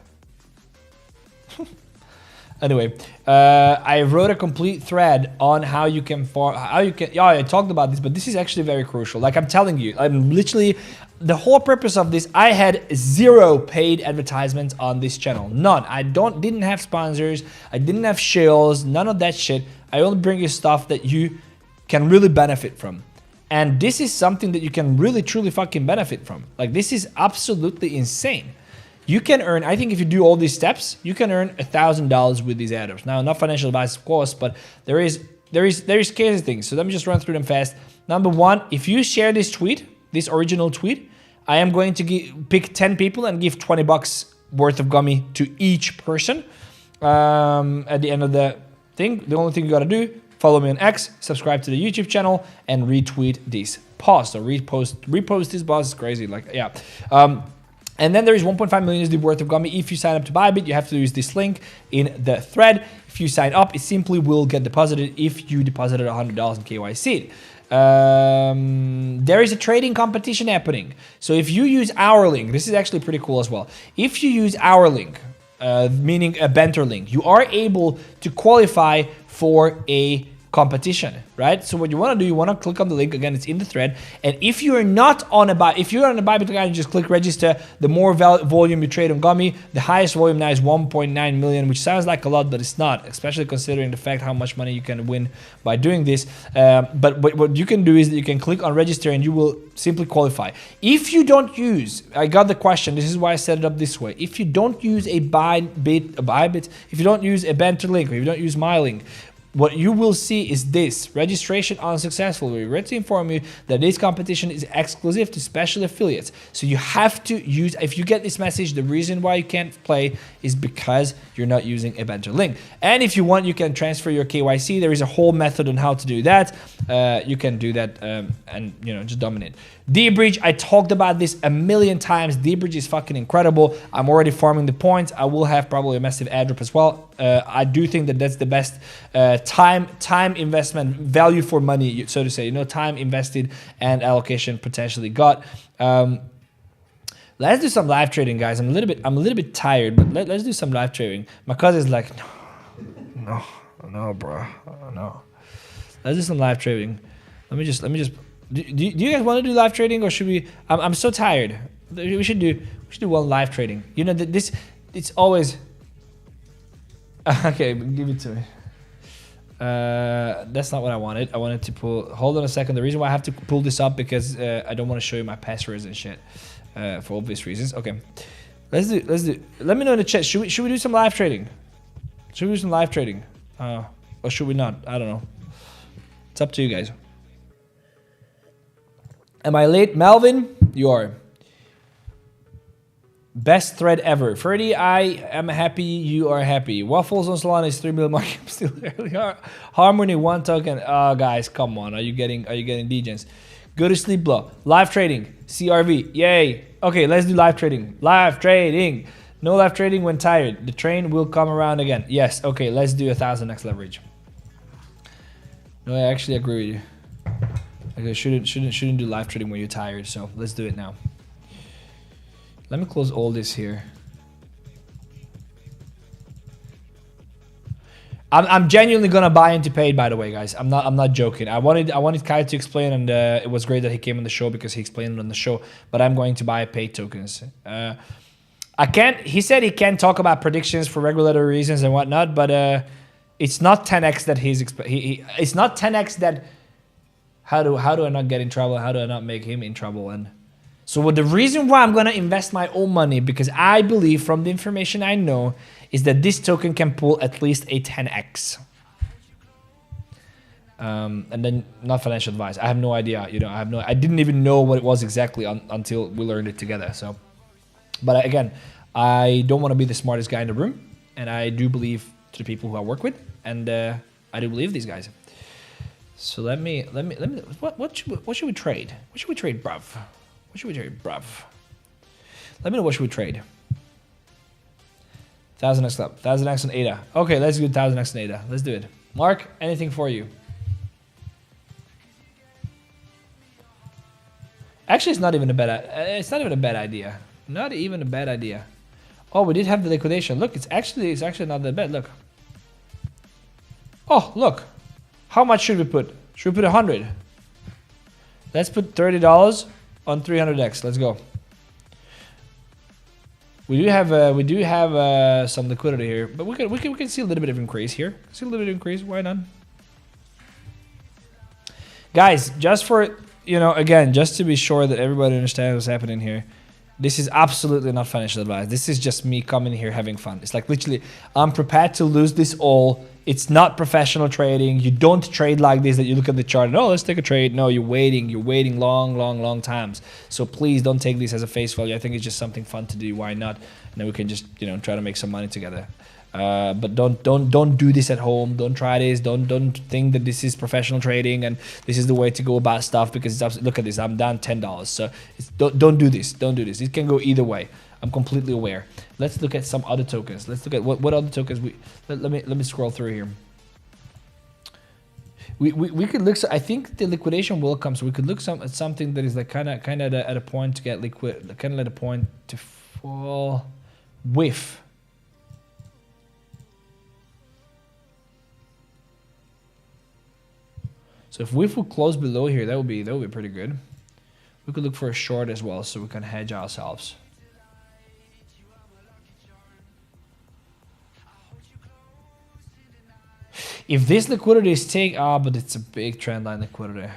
Anyway, I wrote a complete thread on how you can yeah, I talked about this, but this is actually very crucial. Like I'm telling you, I'm literally, the whole purpose of this, I had 0 paid advertisements on this channel. None. I didn't have sponsors. I didn't have shills, none of that shit. I only bring you stuff that you can really benefit from. And this is something that you can really truly fucking benefit from. Like this is absolutely insane. You can earn, I think if you do all these steps, you can earn $1,000 with these airdrops. Now, not financial advice, of course, but there is case of things. So let me just run through them fast. Number 1, if you share this tweet, this original tweet, I am going to pick 10 people and give $20 worth of gummy to each person. At the end of the thing, the only thing you gotta do, follow me on X, subscribe to the YouTube channel, and retweet this post or repost this post. It's crazy, like yeah. And then there is 1.5 million USD worth of gummy. If you sign up to Bybit, you have to use this link in the thread. If you sign up, it simply will get deposited if you deposited $100 in KYC. There is a trading competition happening. So if you use our link, this is actually pretty cool as well. If you use our link, meaning a banter link, you are able to qualify for a competition, right? So what you want to do, you want to click on the link. Again, it's in the thread. And if you're not on a if you're on a Bybit account, you just click register. The more volume you trade on gummy, the highest volume now is 1.9 million, which sounds like a lot, but it's not, especially considering the fact how much money you can win by doing this. But what you can do is that you can click on register and you will simply qualify. If you don't use, I got the question, this is why I set it up this way. If you don't use a Bybit, if you don't use a banter link, or if you don't use my link, what you will see is this: registration unsuccessful. We're ready to inform you that this competition is exclusive to special affiliates. So you have to use, if you get this message, the reason why you can't play is because you're not using a banter link. And if you want, you can transfer your KYC. There is a whole method on how to do that. You can do that and just dominate. 𝗑𝗏𝗏, I talked about this a million times. 𝗑𝗏𝗏 is fucking incredible. I'm already farming the points. I will have probably a massive airdrop as well. I do think that that's the best time investment, value for money, so to say. Time invested and allocation potentially got. Let's do some live trading, guys. I'm a little bit tired, but let's do some live trading. My cousin's like, no, bro, no. Let's do some live trading. Let me just. Do you guys want to do live trading, or should we? I'm so tired. We should do one live trading. It's always. Okay, give it to me. That's not what I wanted. I wanted to pull. Hold on a second. The reason why I have to pull this up because I don't want to show you my passwords and shit for obvious reasons. Okay, let's do. Let me know in the chat. Should we do some live trading? Should we do some live trading? Or should we not? I don't know. It's up to you guys. Am I late, Melvin? You are. Best thread ever. 30, I am happy, you are happy. Waffles on Solana is 3 million market cap still early. Harmony 1 token. Oh, guys, come on. Are you getting degens? Go to sleep, bro. Live trading. CRV. Yay. Okay, let's do live trading. Live trading. No live trading when tired. The train will come around again. Yes. Okay, let's do 1000x leverage. No, I actually agree with you. Okay, shouldn't do live trading when you're tired, so let's do it now. Let me close all this here. I'm genuinely gonna buy into paid, by the way, guys. I'm not joking. I wanted Kai to explain, and it was great that he came on the show because he explained it on the show. But I'm going to buy paid tokens. I can't. He said he can't talk about predictions for regulatory reasons and whatnot, but it's not 10x that it's not 10x that. How do I not get in trouble? How do I not make him in trouble? And so the reason why I'm gonna invest my own money, because I believe from the information I know, is that this token can pull at least a 10x. And then not financial advice. I have no idea. I didn't even know what it was exactly until we learned it together. So, but again, I don't want to be the smartest guy in the room, and I do believe to the people who I work with, and I do believe these guys. So let me. What should we trade? What should we trade, bruv? What should we trade, bruv? Let me know what should we trade. 1000x club, 1000x and ADA. Okay, let's do 1000x and ADA. Let's do it. Mark, anything for you? Actually, it's not even a bad. idea. Not even a bad idea. Oh, we did have the liquidation. Look, it's actually not that bad. Look, Oh, look. How much should we put? Should we put 100? Let's put $30 on 300x. Let's go. We do have some liquidity here, but we can see a little bit of increase here. See a little bit of increase. Why not? Guys, just for, you know, again, just to be sure that everybody understands what's happening here, this is absolutely not financial advice. This is just me coming here having fun. It's like literally, I'm prepared to lose this all. It's not professional trading. You don't trade like this, that you look at the chart and, oh, let's take a trade. No, you're waiting long times. So please don't take this as a face value. I think it's just something fun to do. Why not? And then we can just, you know, try to make some money together. But don't do this at home. Don't try this. Don't think that this is professional trading and this is the way to go about stuff, because it's look at this. I'm down $10. So don't do this. Don't do this. It can go either way. I'm completely aware. Let's look at some other tokens. Let's look at what other tokens we. Let me scroll through here. We could look. I think the liquidation will come. So we could look at something that is like kind of at a point to get liquid. Kind of at a point to fall with. So if we would close below here, that would be pretty good. We could look for a short as well, so we can hedge ourselves. If this liquidity is taking, but it's a big trend line liquidity.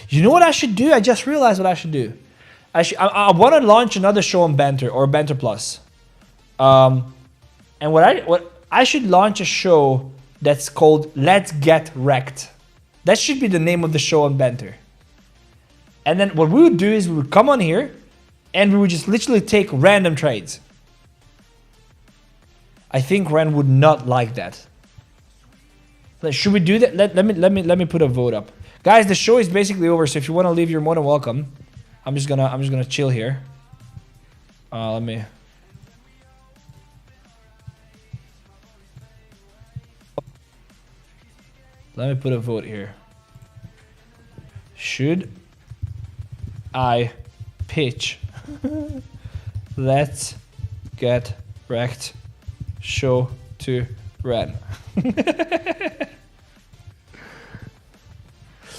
You know what I should do? I just realized what I should do. I want to launch another show on Banter or Banter Plus. And what I should launch a show that's called Let's Get Wrecked. That should be the name of the show on Banter. And then what we would do is we would come on here and we would just literally take random trades. I think Ren would not like that. Should we do that? Let me put a vote up. Guys, the show is basically over, so if you want to leave, you're more than welcome. I'm just gonna chill here. Let me put a vote here. Should I pitch Let's Get Wrecked show to Ren?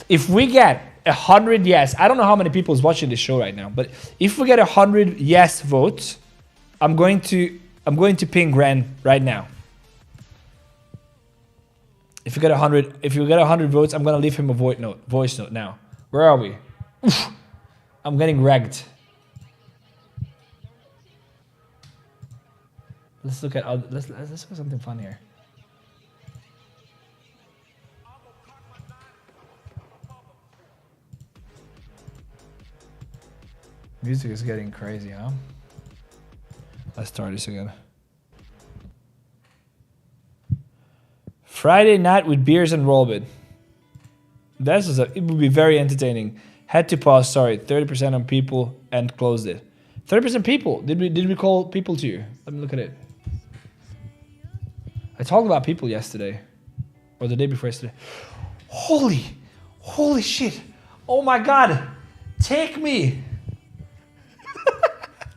If we get 100 yes, I don't know how many people is watching this show right now, but if we get 100 yes votes, I'm going to ping Ren right now. If we get 100 votes, I'm gonna leave him a voice note now. Where are we? Oof, I'm getting wrecked. Let's look at let's look at something fun here. Music is getting crazy, huh? Let's start this again. Friday night with beers and rollbit. It would be very entertaining. Had to pause, sorry. 30% on people and closed it. 30% people. Did we call people to you? Let me look at it. I talked about people yesterday. Or the day before yesterday. Holy shit. Oh my god. Take me.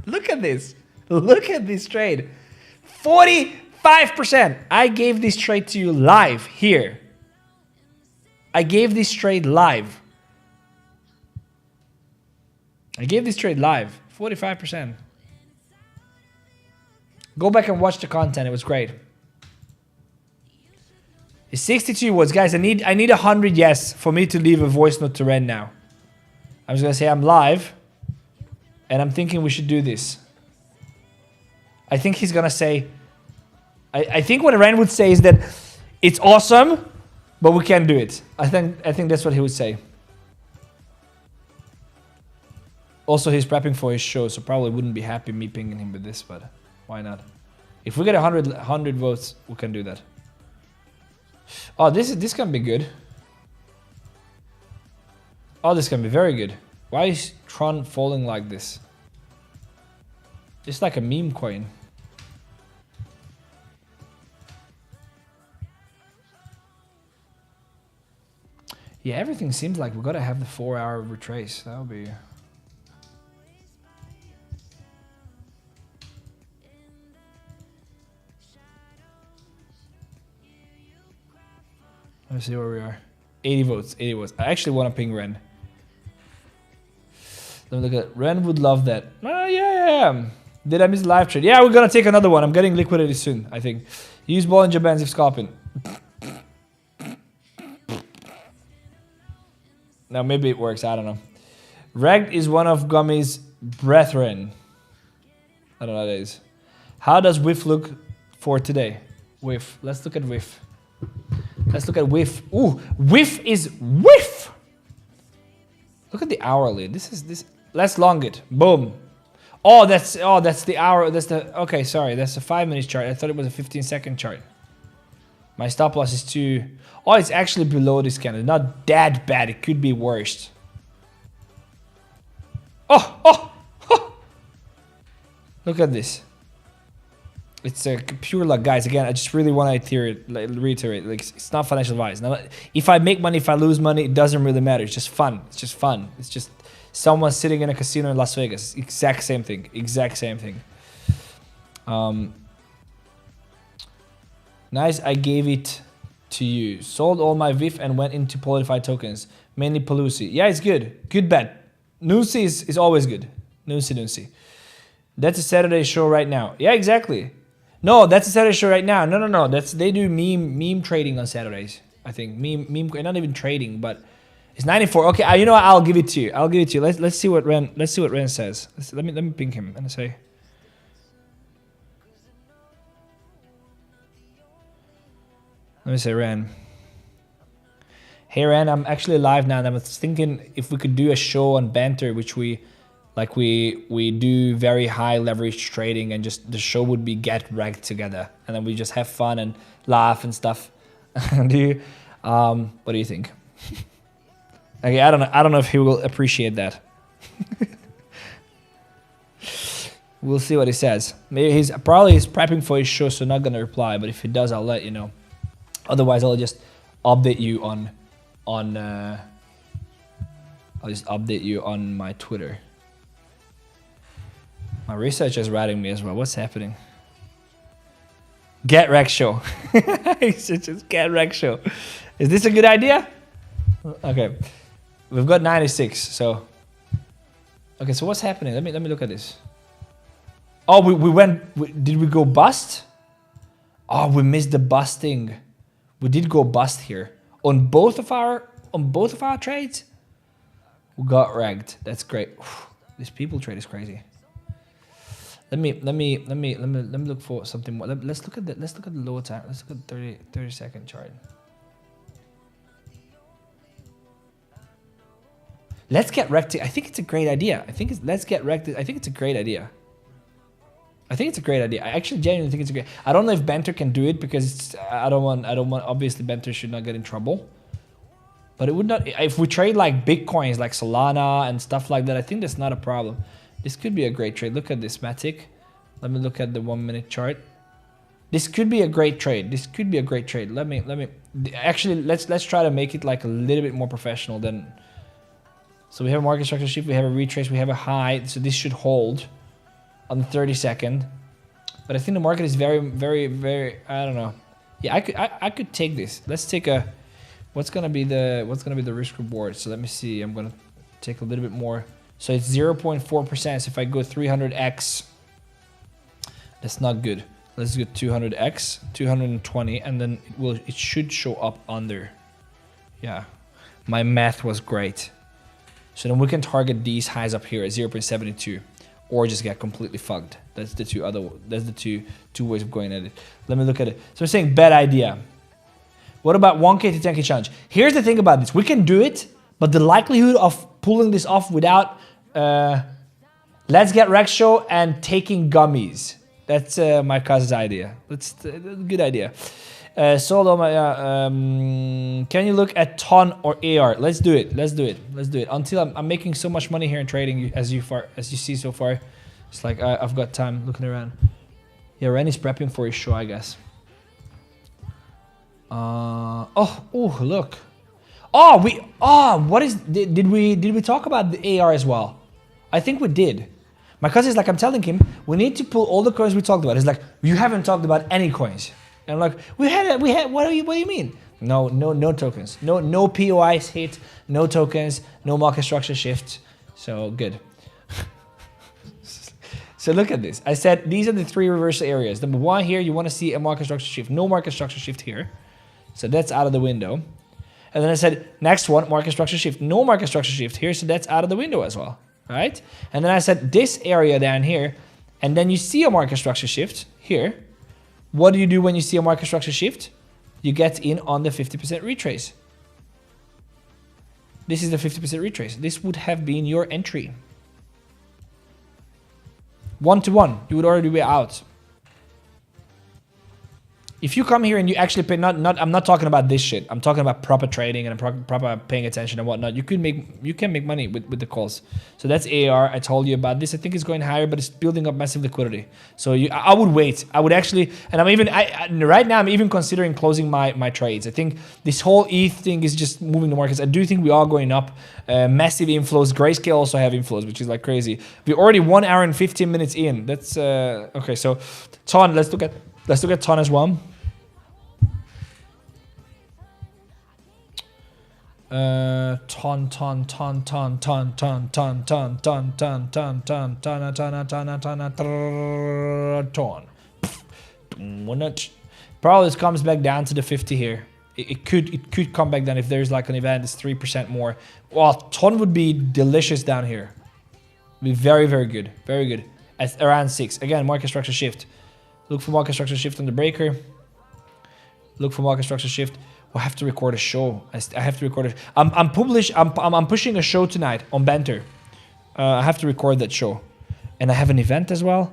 Look at this. Look at this trade. 45%. I gave this trade to you live here. I gave this trade live. 45%. Go back and watch the content. It was great. It's 62 words. Guys, I need 100 yes for me to leave a voice note to Ren now. I'm just going to say I'm live. And I'm thinking we should do this. I think he's going to say... I think what Ren would say is that it's awesome, but we can't do it. I think that's what he would say. Also, he's prepping for his show, so probably wouldn't be happy me pinging him with this, but why not? If we get 100 votes, we can do that. Oh, this can be good. Oh, this can be very good. Why is Tron falling like this? It's like a meme coin. Yeah, everything seems like we gotta have the 4-hour retrace. That would be... Let's see where we are. 80 votes, 80 votes. I actually want to ping Ren. Let me look at Ren would love that. Oh, yeah. Did I miss live trade? Yeah, we're gonna take another one. I'm getting liquidated soon, I think. Use Bollinger Bands if scalping. Now maybe it works, I don't know. Reg is one of Gummy's brethren. I don't know what that is. How does WIF look for today? WIF. Let's look at WIF. Let's look at WIF. Ooh, WIF is WIF! Look at the hourly. This. Let's long it. Boom. Oh, that's the hour. That's the okay. Sorry, that's a 5-minute chart. I thought it was a 15-second chart. My stop loss is 2. Oh, it's actually below this candle. Not that bad. It could be worse. Oh. Look at this. It's a pure luck, guys. Again, I just really want to reiterate. Like, it's not financial advice. Now, if I make money, if I lose money, it doesn't really matter. It's just fun. It's just fun. It's just someone sitting in a casino in Las Vegas. Exact same thing. Exact same thing. Nice. I gave it to you. Sold all my VIF and went into Polify tokens. Mainly Pelusi. Yeah, it's good. Good bet. Nusi is always good. Nusi. That's a Saturday show right now. Yeah, exactly. No, that's a Saturday show right now. No. They do meme trading on Saturdays. I think meme not even trading, but it's 94. Okay, you know what? I'll give it to you. Let's see what Ren says. Let me ping him and say. Let me say Ren. Hey Ren, I'm actually live now, and I was thinking if we could do a show on Banter, which we do very high leverage trading, and just the show would be get wrecked together, and then we just have fun and laugh and stuff. What do you think? Okay, I don't know if he will appreciate that. We'll see what he says. Maybe he's prepping for his show, so not gonna reply. But if he does, I'll let you know. Otherwise, I'll just update you on my Twitter. My researcher is writing me as well. What's happening? Get wrecked show. It's just get wrecked show. Is this a good idea? Okay, we've got 96. So okay, so what's happening? Let me look at this. Oh, did we go bust? Oh, we missed the busting. We did go bust here on both of our trades. We got ragged. That's great. This people trade is crazy. Let me look for something more. Let's look at the lower time. Let's look at the 30-second chart. Let's get wrecked. I think it's a great idea. Let's get wrecked. I think it's a great idea. I actually genuinely think it's a great. I don't know if Banter can do it because I don't want. Obviously, Banter should not get in trouble. But it would not. If we trade like Bitcoins, like Solana and stuff like that, I think that's not a problem. This could be a great trade. Look at this Matic. Let me look at the 1-minute chart. This could be a great trade. Let me. Actually, let's try to make it like a little bit more professional than. So we have a market structure shift. We have a retrace. We have a high. So this should hold on the 30-second. But I think the market is very, very, very. I don't know. Yeah, I could take this. Let's take a. What's gonna be the risk reward? So let me see. I'm gonna take a little bit more. So it's 0.4%. So if I go 300x, that's not good. Let's go 200x, 220, and then it should show up under. Yeah, my math was great. So then we can target these highs up here at 0.72, or just get completely fucked. That's the two ways of going at it. Let me look at it. So we're saying bad idea. What about 1K to 10K challenge? Here's the thing about this. We can do it, but the likelihood of pulling this off without let's get wrecked show and taking gummies. That's my cousin's idea. That's a good idea. Sold all my. Can you look at ton or AR? Let's do it. Until I'm making so much money here in trading, as you see so far. It's like I've got time looking around. Yeah, Ren is prepping for his show, I guess. Look. Did we talk about the AR as well? I think we did. My cousin is like, I'm telling him, we need to pull all the coins we talked about. He's like, you haven't talked about any coins. And I'm like, we had, what do you mean? No tokens. No POIs hit, no tokens, no market structure shift. So good. So look at this. I said these are the 3 reversal areas. Number 1 here, you want to see a market structure shift. No market structure shift here. So that's out of the window. And then I said, next one, market structure shift. No market structure shift here, so that's out of the window as well, right? And then I said this area down here, and then you see a market structure shift here. What do you do when you see a market structure shift? You get in on the 50% retrace. This is the 50% retrace. This would have been your entry. 1-to-1, you would already be out. If you come here and you actually pay, I'm not talking about this shit. I'm talking about proper trading and proper paying attention and whatnot. You can make money with the calls. So that's AR. I told you about this. I think it's going higher, but it's building up massive liquidity. So I would wait. I would actually, and right now I'm even considering closing my trades. I think this whole ETH thing is just moving the markets. I do think we are going up. Massive inflows. Grayscale also have inflows, which is like crazy. We're already 1 hour and 15 minutes in. That's okay. So TON, let's look at TON as well. Ton. Probably this comes back down to the 50 here. It could come back down if there's like an event that's 3% more. Well, ton would be delicious down here. Be very, very good. Very good. At around 6. Again, market structure shift. Look for market structure shift on the breaker. Look for market structure shift. I have to record a show. I have to record it. I'm pushing a show tonight on Banter. I have to record that show, and I have an event as well.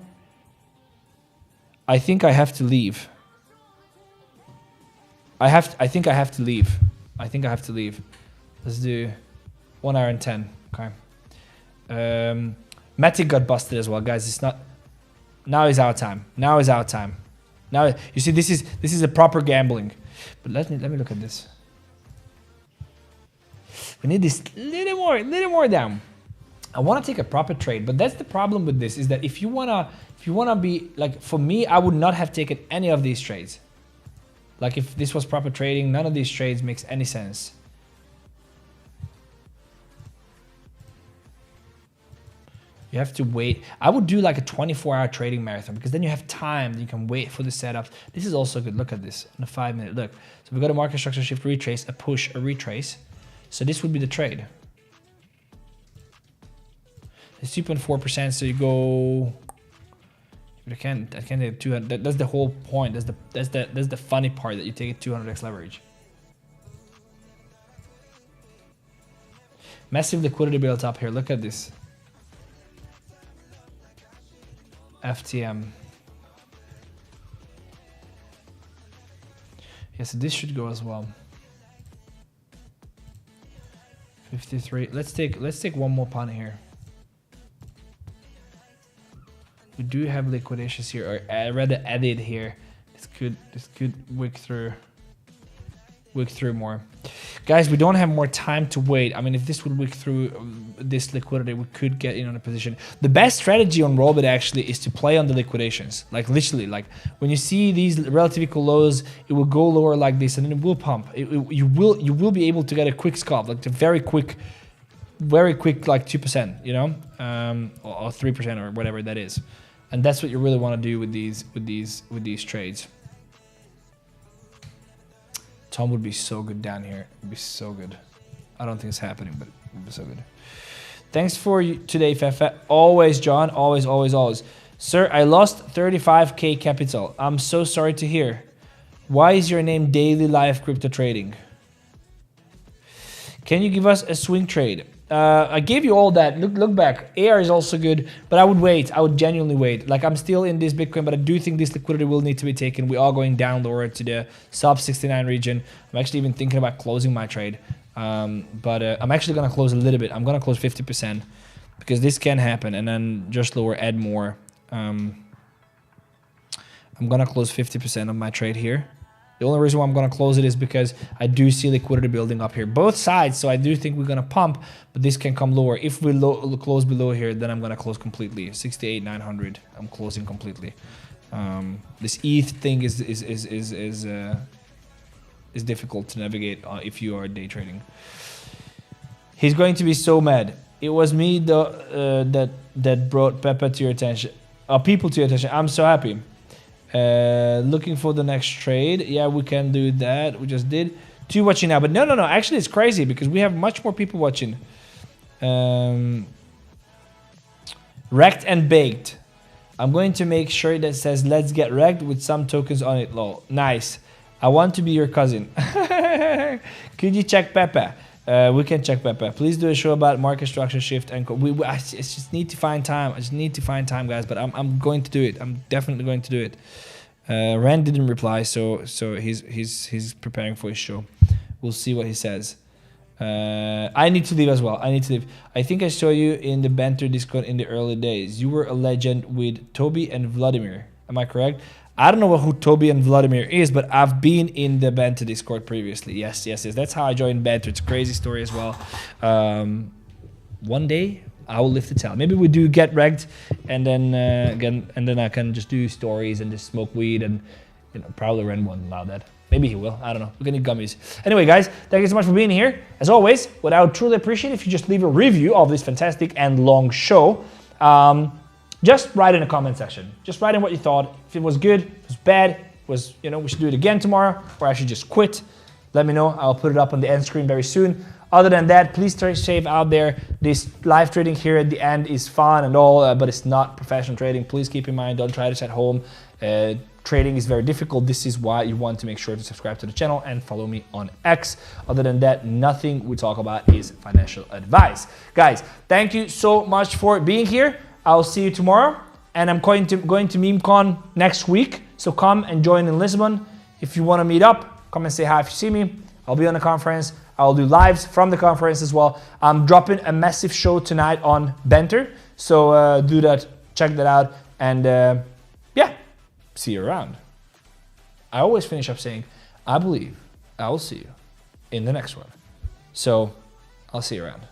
I think I have to leave. I think I have to leave. Let's do 1 hour and 10. Okay. Matic got busted as well, guys. It's not. Now is our time. Now you see, this is a proper gambling. But let me look at this. We need this little more down. I want to take a proper trade, but that's the problem with this, is that if you wanna be like, for me, I would not have taken any of these trades. Like if this was proper trading, none of these trades makes any sense. You have to wait. I would do like a 24-hour trading marathon, because then you have time. You can wait for the setup. This is also good. Look at this on a 5-minute. Look. So we've got a market structure shift retrace, a push, a retrace. So this would be the trade. It's 2.4%. So you go. I can't take 200. That's the whole point. That's the funny part, that you take a 200x leverage. Massive liquidity built up here. Look at this. FTM. Yes, this should go as well. 53. Let's take one more punt here. We do have liquidations here, or I rather added here. This could wick through more. Guys, we don't have more time to wait. I mean, if this would wick through this liquidity, we could get in on a position. The best strategy on Robit actually is to play on the liquidations. Like literally, like when you see these relative equal lows, it will go lower like this, and then it will pump. You will be able to get a quick scalp, like a very quick, like 2%, you know, or 3% or whatever that is. And that's what you really want to do with these trades. Tom would be so good down here. It would be so good. I don't think it's happening, but it would be so good. Thanks for today, 𝗵𝗶𝗱. Always, John. Always. Sir, I lost 35k capital. I'm so sorry to hear. Why is your name Daily Live Crypto Trading? Can you give us a swing trade? I gave you all that. Look back. AR is also good, but I would wait. I would genuinely wait. Like, I'm still in this Bitcoin, but I do think this liquidity will need to be taken. We are going down lower to the sub 69 region. I'm actually even thinking about closing my trade. But I'm actually going to close a little bit. I'm going to close 50% because this can happen, and then just lower, add more. I'm going to close 50% of my trade here. The only reason why I'm going to close it is because I do see liquidity building up here. Both sides, so I do think we're going to pump, but this can come lower. If we close below here, then I'm going to close completely. 68,900, I'm closing completely. This ETH thing is is difficult to navigate if you are day trading. He's going to be so mad. It was me that brought 𝗵𝗲 to your attention. People to your attention. I'm so happy. Looking for the next trade. Yeah, we can do that. We just did. 2 watching now. But no. Actually, it's crazy because we have much more people watching. Wrecked and baked. I'm going to make sure that says let's get wrecked with some tokens on it. Lol. Nice. I want to be your cousin. Could you check 𝗵𝗲? We can check 𝗵𝗲. Please do a show about market structure shift and I just need to find time. I just need to find time, guys. But I'm going to do it. I'm definitely going to do it. Rand didn't reply, so he's preparing for his show. We'll see what he says. I need to leave as well. I think I saw you in the banter Discord in the early days. You were a legend with Toby and Vladimir. Am I correct? I don't know who Toby and Vladimir is, but I've been in the banter Discord previously. Yes. That's how I joined banter. It's a crazy story as well. One day I will live to tell. Maybe we do get wrecked, and then I can just do stories and just smoke weed, and probably Ren won't allow that. Maybe he will. I don't know. We're gonna need gummies. Anyway, guys, thank you so much for being here. As always, what I would truly appreciate if you just leave a review of this fantastic and long show. Just write in the comment section. Just write in what you thought. If it was good, if it was bad, we should do it again tomorrow, or I should just quit. Let me know. I'll put it up on the end screen very soon. Other than that, please stay safe out there. This live trading here at the end is fun and all, but it's not professional trading. Please keep in mind, don't try this at home. Trading is very difficult. This is why you want to make sure to subscribe to the channel and follow me on X. Other than that, nothing we talk about is financial advice. Guys, thank you so much for being here. I'll see you tomorrow, and I'm going to MemeCon next week. So come and join in Lisbon. If you want to meet up, come and say hi if you see me. I'll be on the conference. I'll do lives from the conference as well. I'm dropping a massive show tonight on banter. So do that, check that out, and yeah, see you around. I always finish up saying, I believe I will see you in the next one. So I'll see you around.